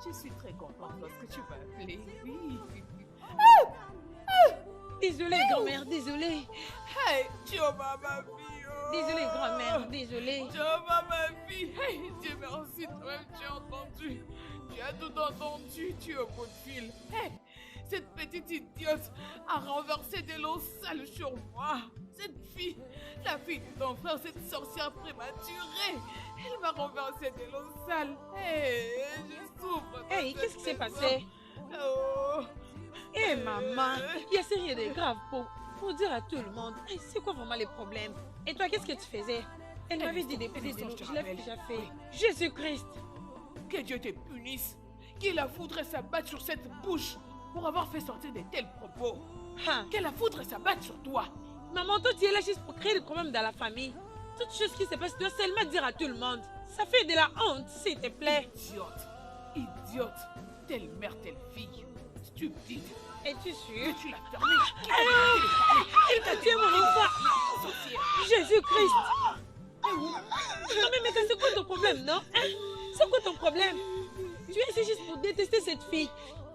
Je suis très contente lorsque tu m'as appelé. Oui. Désolée, grand-mère, désolée. Hey, Ijoma, ma fille. Oh. Désolée, grand-mère, désolée. Ijoma, ma fille. Hey, Dieu merci, toi-même, tu as entendu. Tu as tout entendu, tu es au bout de fil. Hey, cette petite idiote a renversé de l'eau sale sur moi. Cette fille, la fille de ton frère, cette sorcière prématurée, elle m'a renversé de l'eau sale. Hey, je souffre. Hey, qu'est-ce qui s'est passé? Oh. Hey, maman, il y a rien de grave pour dire à tout le monde. Hey, c'est quoi vraiment les problèmes? Et toi, qu'est-ce que tu faisais? Elle m'avait dit des petits mots, je l'avais déjà fait. Jésus-Christ. Que Dieu te punisse. Qui la foudrait s'abattre sur cette bouche pour avoir fait sortir de tels propos. Que la foudrait s'abattre sur toi. Maman, toi, tu es là juste pour créer des problèmes dans la famille. Toute chose qui se passe, tu dois seulement dire à tout le monde. Ça fait de la honte, s'il te plaît. Idiote. Idiote. Telle mère, telle fille. Stupide. Es-tu sûr? Que tu l'as fermée. Elle t'a tué mon enfant. Jésus-Christ. Non mais c'est quoi ton problème, non? Hein? C'est quoi ton problème? Tu es ici juste pour détester cette fille.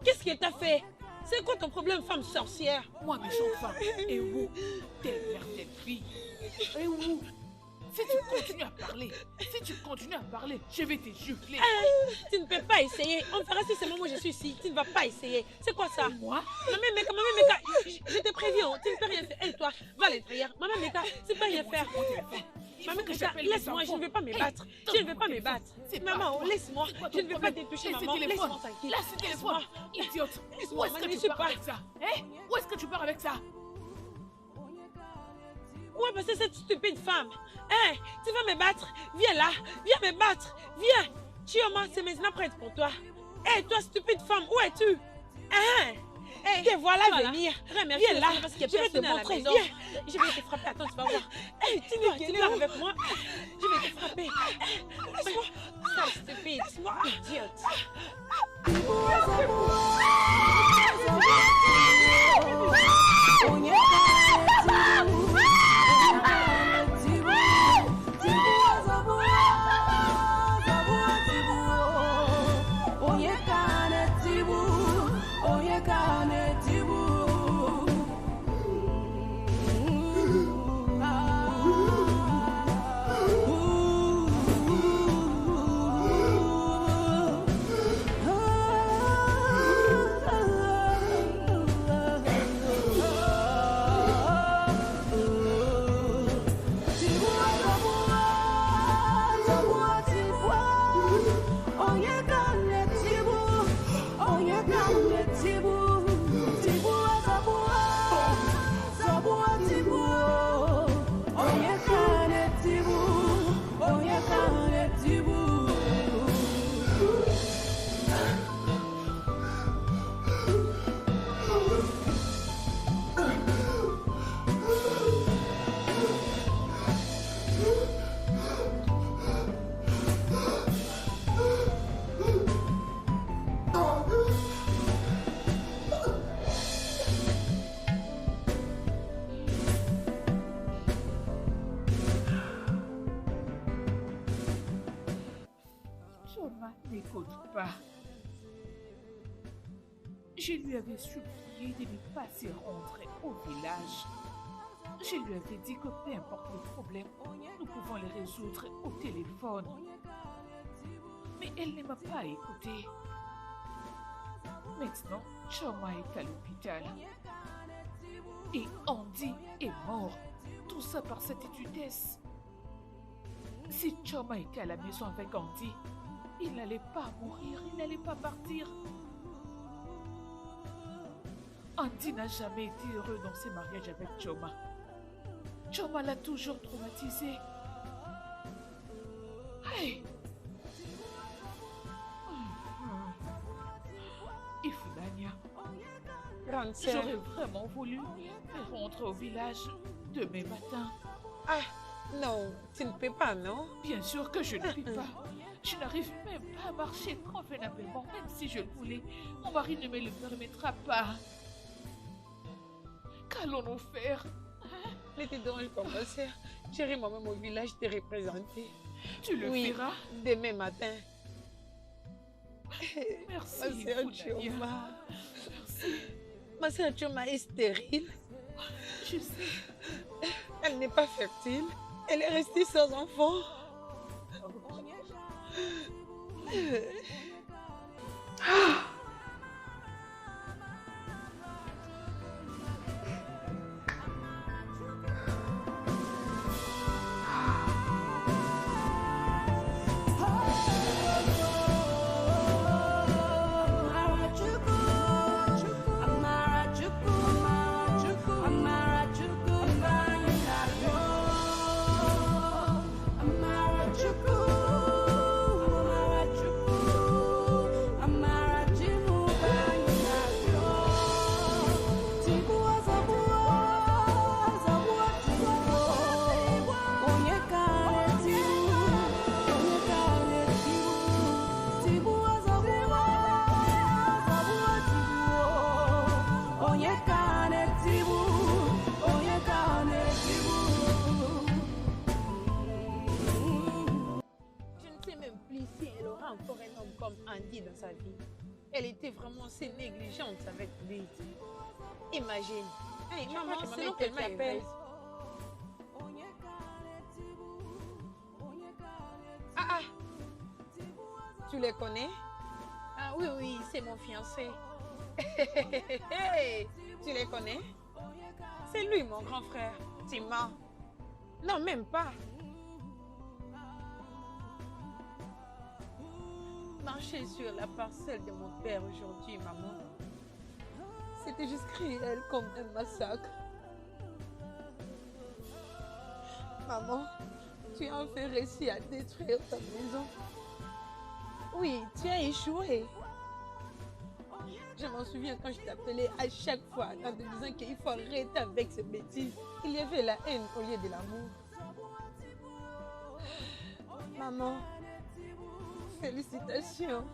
Qu'est-ce qu'elle t'a fait? C'est quoi ton problème, femme sorcière? Moi, méchante femme. Et où? Telle mère, telle fille. Et où? Si tu continues à parler, je vais te gifler. Tu ne peux pas essayer. On verra si c'est moi je suis ici. Tu ne vas pas essayer. C'est quoi ça? Moi? Maman Meka, je te préviens, tu ne peux rien faire. Elle, toi, va à l'intérieur. Maman Meka, tu ne peux rien faire. Maman, que regarde, j'appelle mes laisse-moi, je ne enfants. vais pas me Hey, battre. Je ne donne-moi vais pas mon me battre. téléphone. C'est Maman, pas laisse-moi. C'est quoi Je ton ne vais pas problème? te toucher, Laisse ce maman. téléphone. Laisse-moi tranquille. Laisse ce téléphone. Idiote. Laisse-moi, Où est-ce maman, que je tu suis pars pas. avec ça? Hein? Où est-ce que tu pars avec ça? Ouais, parce que cette stupide femme. Hein, tu vas me battre. Viens là. Viens me battre. Viens. Chioma, c'est maintenant prête pour toi. Hé, toi, stupide femme, où es-tu? Hein? Hey, te voilà voilà. venir. Remercie Viens le là. Seigneur parce qu'il y a Je vais te personne à la montrer. maison. Viens. Je vais te frapper. Attends, tu vas voir. Hey, tu viens avec moi. Je vais te frapper. Laisse-moi. Sale stupide. Laisse-moi. Idiote. Choma n'écoute pas. Je lui avais supplié de ne pas se rendre au village. Je lui avais dit que peu importe le problème, nous pouvons les résoudre au téléphone. Mais elle ne m'a pas écouté. Maintenant, Choma est à l'hôpital. Et Andy est mort. Tout ça par cette étudiesse. Si Choma était à la maison avec Andy, il n'allait pas mourir, il n'allait pas partir. Andy n'a jamais été heureux dans ses mariages avec Choma. Choma l'a toujours traumatisé. Hey! Ifunanya, Grande sœur. j'aurais vraiment voulu me rendre au village demain matin. Ah, non, tu ne peux pas, non? Bien sûr que je ne peux pas. Je n'arrive même pas à marcher convenablement, même si je le voulais. Mon mari ne me le permettra pas. Qu'allons-nous faire? Ne te dérange pas, ma sœur. J'irai moi-même au village te représenter. Tu le Oui, feras? demain matin. Merci, Ma sœur Ifunanya. Chioma. Ma sœur Chioma est stérile. Je sais. Elle n'est pas fertile. Elle est restée sans enfant. Encore un homme comme Andy dans sa vie. Elle était vraiment si négligente avec lui. Imagine. Hey, maman, c'est nous qu'elle t'appelle. Ah ah. Tu les connais? Ah oui, oui, c'est mon fiancé. Tu les connais? C'est lui, mon grand frère. Tima. Non, même pas. marché sur la parcelle de mon père aujourd'hui, maman. C'était juste cruel comme un massacre. Maman, tu as enfin réussi à détruire ta maison. Oui, tu as échoué. Je m'en souviens quand je t'appelais à chaque fois en te disant qu'il faut arrêter avec ces bêtises. Il y avait la haine au lieu de l'amour. Maman, félicitations.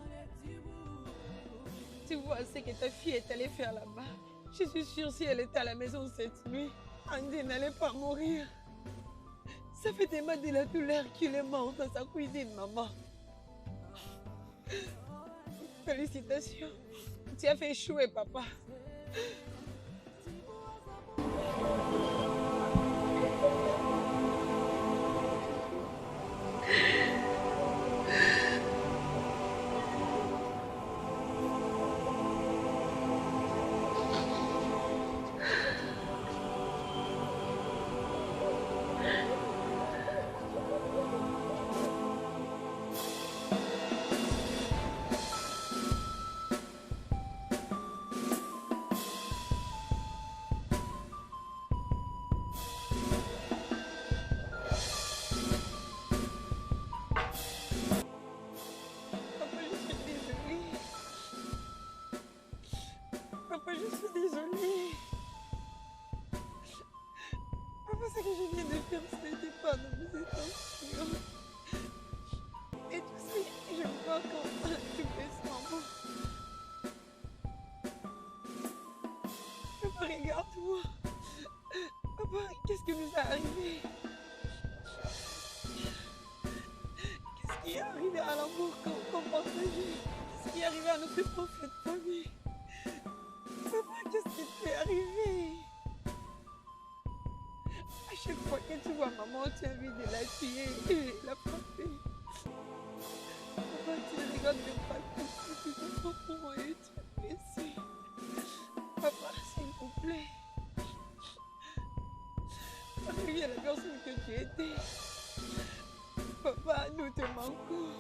Tu vois ce que ta fille est allée faire là-bas. Je suis sûre si elle était à la maison cette nuit, Andy n'allait pas mourir. Ça fait des mois de la douleur qu'il est mort dans sa cuisine, maman. Félicitations. Tu as fait échouer, papa. Ce que je viens de faire, ce n'était pas dans mes intentions. Et tu sais, je vois comment tu baisses maman. Papa, regarde-moi. Papa, qu'est-ce qui nous est arrivé? Qu'est-ce qui est arrivé à l'amour qu'on partageait? Qu'est-ce qui est arrivé à notre parfaite famille? Papa, qu'est-ce qui t'est arrivé? À chaque fois que tu vois maman, tu as envie de la tuer et la frapper. Papa, tu ne regardes même pas tout ce que tu comprends pour moi et tu es blessé. Papa, s'il vous plaît. Reviens à la personne que tu étais. Papa, nous te manquons.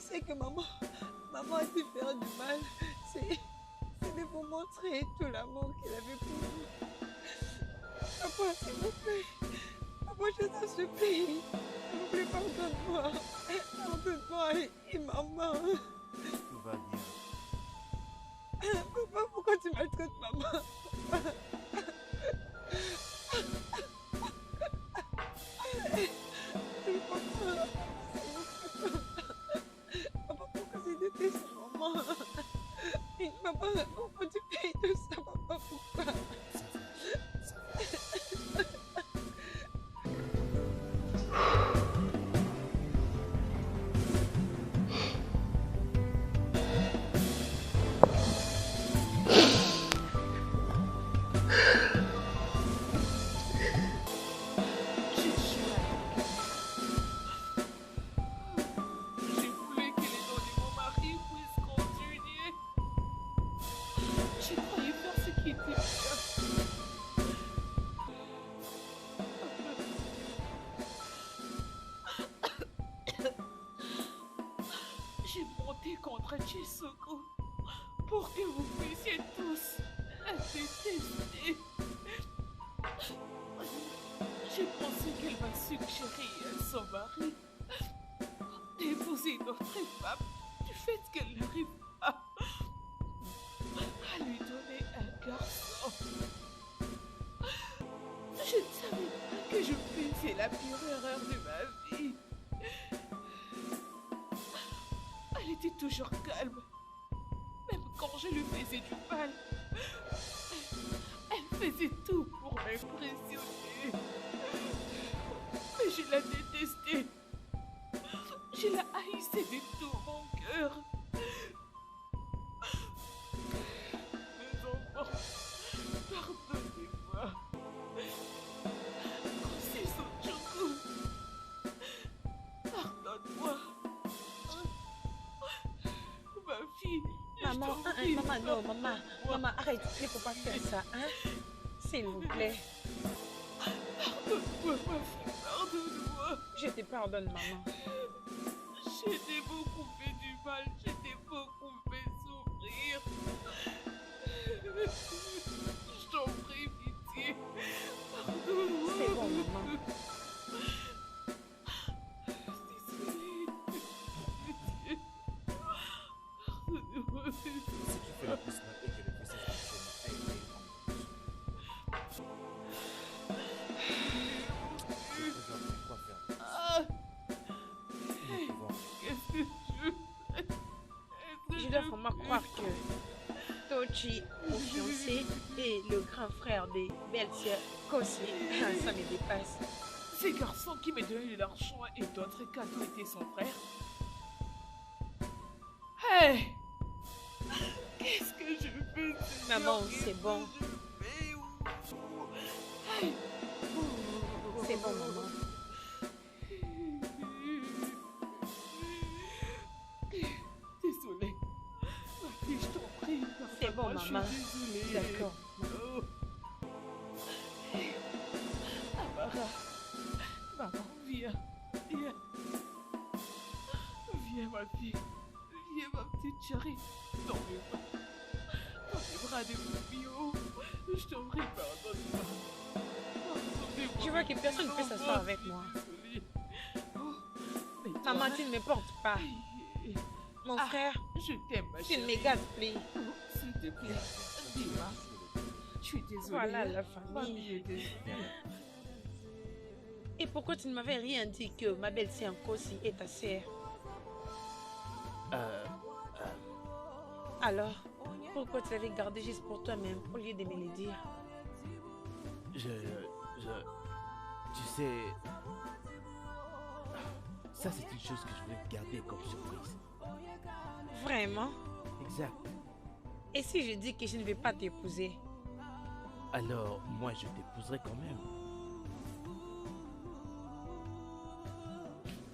C'est que maman a dû faire du mal. C'est de vous montrer tout l'amour qu'elle avait pour vous. Papa, s'il vous plaît. Papa, je te supplie. S'il vous plaît, pardonne-moi. Pardonne-moi et maman. Tout va bien. Papa, pourquoi tu maltraites maman? Papa, pourquoi tu détestes maman? Papa, pourquoi tu fais tout ça, papa? Pourquoi? Chisoko, pour que vous puissiez tous la détester. J'ai pensé qu'elle m'a suggéré à son mari d'épouser une autre femme du fait qu'elle n'arrive pas à lui donner un garçon. Je ne savais pas que je faisais la pire erreur de ma vie. Elle était toujours calme, même quand je lui faisais du mal. Elle faisait tout pour m'impressionner. Mais je la détestais. Je la haïssais de tout mon cœur. Mes enfants, pardonnez-moi. Francis Ochoku, pardonne-moi. Ma fille. Maman, maman, non, maman, arrête, il ne faut pas faire ça, hein? S'il vous plaît. Pardonne-moi, ma fille, pardonne-moi. Je te pardonne, maman. Je t'ai beaucoup fait du mal, je t'ai beaucoup fait souffrir. Je t'en prie, pitié. Pardonne-moi. C'est bon, maman. Désolée. Pitié. Pardonne-moi. Ce qui fait le plus mal est que le processus a été Qu'est-ce que Je dois vraiment croire que Tochi, mon fiancé, et le grand frère des belles-sœurs, Kosi, ça me dépasse. Ces garçons qui me donnaient de l'argent et d'autres cadeaux étaient son frère. Hey! Qu'est-ce que je fais? Maman, c'est bon. C'est bon, maman. Désolée. Ma fille, je t'en prie. C'est bon, Je suis maman. désolée. D'accord. Oh. Amara. Maman, viens. Viens. Viens, ma fille. Viens, ma petite chérie. Dans mes bras. Dans les bras de mon bio. Je t'en prie, pardonne-moi. Pardonnez-moi. Je vois que personne ne peut s'asseoir avec moi. Désolée. Oh, mais toi, Maman, tu ne me portes pas. Mon frère, je t'aime, ma tu chérie. ne me gâtes plus. Oh, s'il te plaît, dis-moi. Je suis désolée. Voilà la Famille famille. est désolée. Et pourquoi tu ne m'avais rien dit que ma belle-sœur Kosi est ta sœur? Alors, pourquoi tu l'avais gardé juste pour toi-même au lieu de me le dire? Tu sais... Ça, c'est une chose que je voulais garder comme surprise. Vraiment? Exact. Et si je dis que je ne vais pas t'épouser? Alors, moi, je t'épouserai quand même.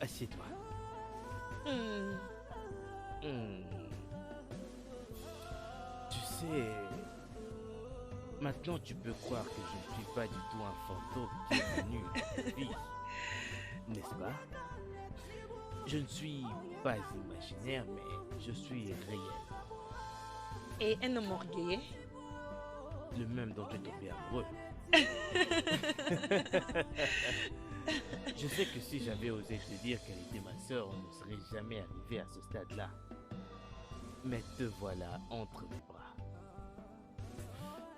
Assieds-toi. Tu sais... Maintenant, tu peux croire que je ne suis pas du tout un fantôme qui est venu dans ta vie. N'est-ce pas? Je ne suis pas imaginaire, mais je suis réel. Et un homme orgueilleux? Le même dont tu es tombé amoureux. Je sais que si j'avais osé te dire qu'elle était ma sœur, on ne serait jamais arrivé à ce stade-là. Mais te voilà entre mes bras.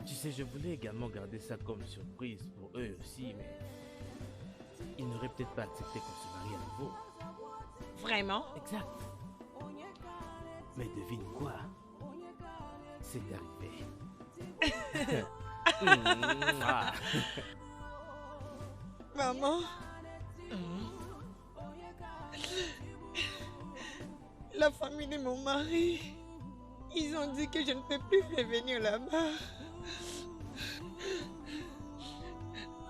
Tu sais, je voulais également garder ça comme surprise pour eux aussi, mais ils n'auraient peut-être pas accepté qu'on se marie à nouveau. Vraiment? Exact. Mais devine quoi? C'est arrivé. Mouah. Maman? La famille de mon mari, ils ont dit que je ne peux plus revenir là-bas.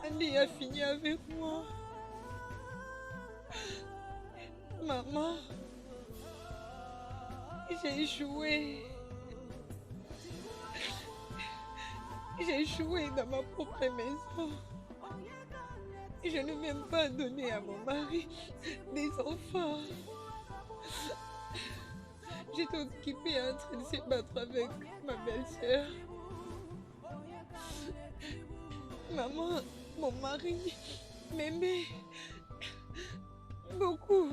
Andy a fini avec moi. Maman, j'ai échoué. J'ai échoué dans ma propre maison. Je ne vais même pas donner à mon mari des enfants. J'étais occupée en train de se battre avec ma belle-sœur. Maman, mon mari m'aimait beaucoup.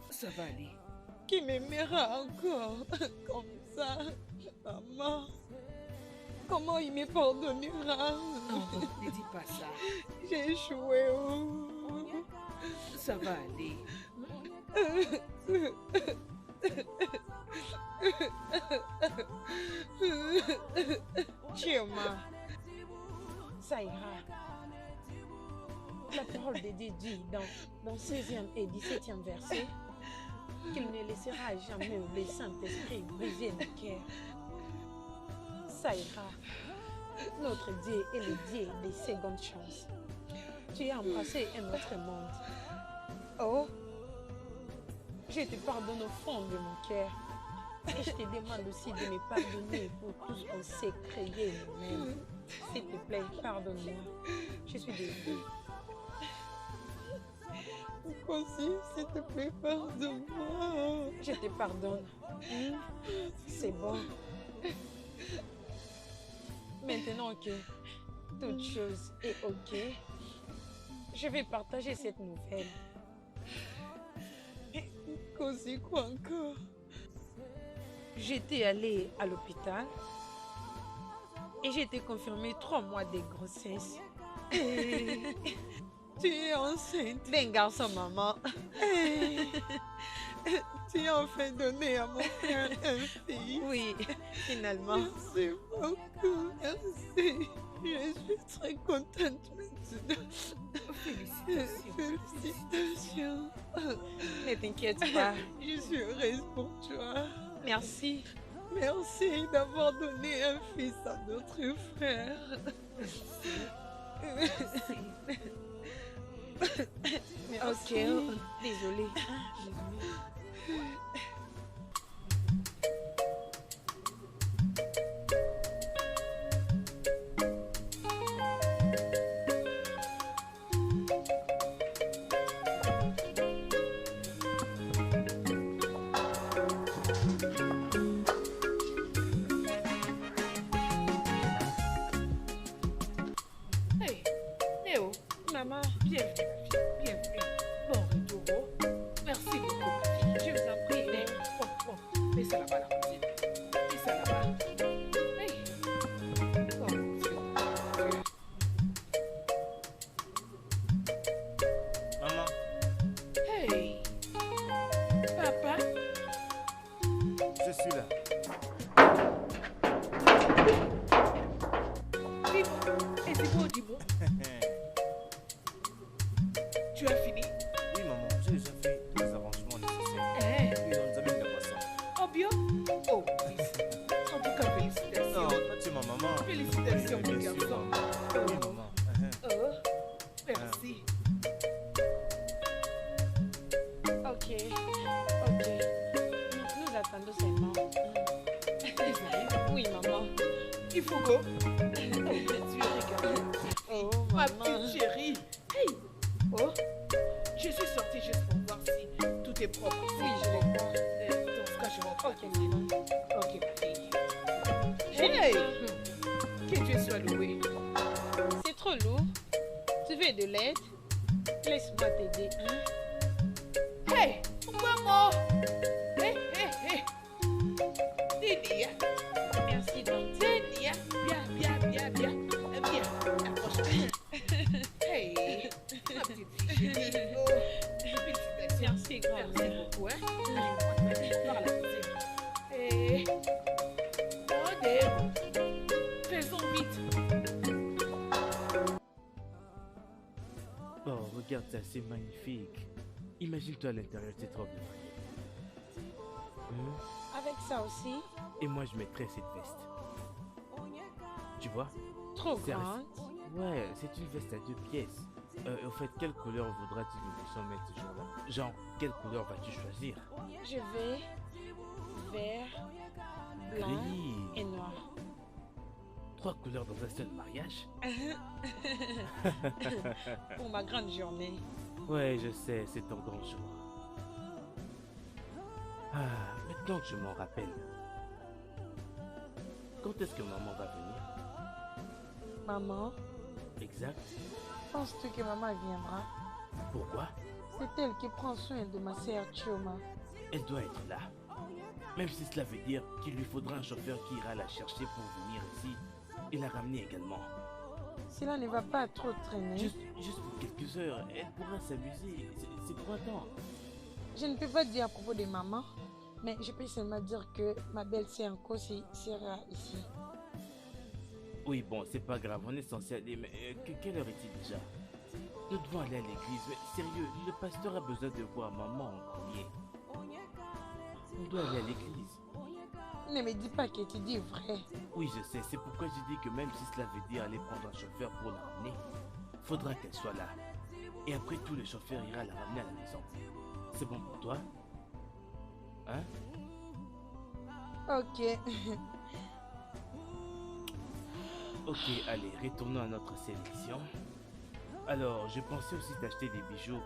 Ça va aller. Qui m'aimera encore comme ça, maman? Comment il me pardonnera? Non, ne dis pas ça. J'ai échoué. Oh. Ça va aller. Chioma, ça ira. La parole de Dieu dit dans 16e et 17e verset qu'il ne laissera jamais le Saint-Esprit briser nos cœurs. Ça ira. Notre Dieu est le Dieu des secondes chances. Tu as embrassé un autre monde. Oh, je te pardonne au fond de mon cœur. Et je te demande aussi de me pardonner pour tout ce qu'on s'est créé nous-mêmes. S'il te plaît, pardonne-moi. Je suis désolée. Aussi, s'il te plaît, pardonne-moi. Je te pardonne. C'est bon. Maintenant que toute chose est ok, je vais partager cette nouvelle. Aussi, quoi encore? J'étais allée à l'hôpital et j'ai été confirmée 3 mois de grossesse. Tu es enceinte d'un garçon, maman. Tu as enfin donné à mon frère un fils. Oui, finalement. Merci beaucoup, merci. Je suis très contente maintenant. Félicitations. Ne t'inquiète pas. Je suis heureuse pour toi. Merci. Merci d'avoir donné un fils à notre frère. Ok, désolée. Hey, Néo, Maman, bienvenue, ma fille, bienvenue. Bon retour. Merci beaucoup, ma fille. Je vous en prie. Bon, mets ça là-bas, la cousine. Mets ça là-bas. Hey. Bon, Dieu. Maman, Hey. Papa. je suis là. Dis-moi. Et dis-moi, dis-moi. Tu as fini? Oui, maman, j'ai déjà fait tous les arrangements nécessaires. Hein? Oui, on nous amène la boisson. Oh, bien? Oh, en tout cas, félicitations. Non, toi, tu es ma maman. Félicitations, Oui, mon bien sûr, garçon. maman. Oui, maman. Oh, merci. ok. Nous attendons seulement. Oui, maman. Il faut go. Oh, Dieu, regarde. Oh, Ma maman. petite chérie. Hey. Oh, je suis sortie juste pour voir si tout est propre. Oui, je le vois. Dans ce cas, je rentre. Ok, maman. Ok, ma fille. Hey. Que Dieu soit loué. C'est trop lourd. Tu veux de l'aide? Laisse-moi t'aider, hein? Hey, maman. Hey, hey, hey. Didia. Merci, donc. Didia. Bien. Viens, approche-toi. Hey, ma petite fille chérie. Oh, félicitations. Merci, grand. Merci beaucoup, hein. Allez, on va par la cuisine. Et... Oh, Dave. Faisons vite. Oh, regarde ça, c'est magnifique. Imagine-toi à l'intérieur de cette robe de mariée. Avec ça aussi, Et moi, je mettrais cette veste. Tu vois? trop C'est un- grande. Ouais, c'est une veste à 2 pièces. En fait, quelle couleur voudras-tu que nous puissions mettre ce jour-là? Genre, quelle couleur vas-tu choisir? Je vais vert, blanc Gris. et noir. 3 couleurs dans un seul mariage? Pour ma grande journée. Ouais, je sais, c'est ton grand jour. Ah, maintenant que je m'en rappelle. Quand est-ce que maman va venir? Maman, Exact. penses-tu que maman viendra? Pourquoi? C'est elle qui prend soin de ma sœur Chioma. Elle doit être là. Même si cela veut dire qu'il lui faudra un chauffeur qui ira la chercher pour venir ici et la ramener également. Cela ne va pas trop traîner. Juste pour quelques heures, elle pourra s'amuser. C'est pour un temps. Je ne peux pas dire à propos de maman, mais je peux seulement dire que ma belle-sœur Kosi sera ici. Oui, bon, c'est pas grave, on est censé aller, mais quelle heure est-il déjà? Nous devons aller à l'église, mais sérieux, le pasteur a besoin de voir maman en premier. On doit aller à l'église. Ne me dis pas que tu dis vrai. Oui, je sais, c'est pourquoi j'ai dit que même si cela veut dire aller prendre un chauffeur pour la ramener, faudra qu'elle soit là. Et après tout, le chauffeur ira la ramener à la maison. C'est bon pour toi? Hein? Ok. Ok, allez, retournons à notre sélection. Alors, je pensais aussi t'acheter des bijoux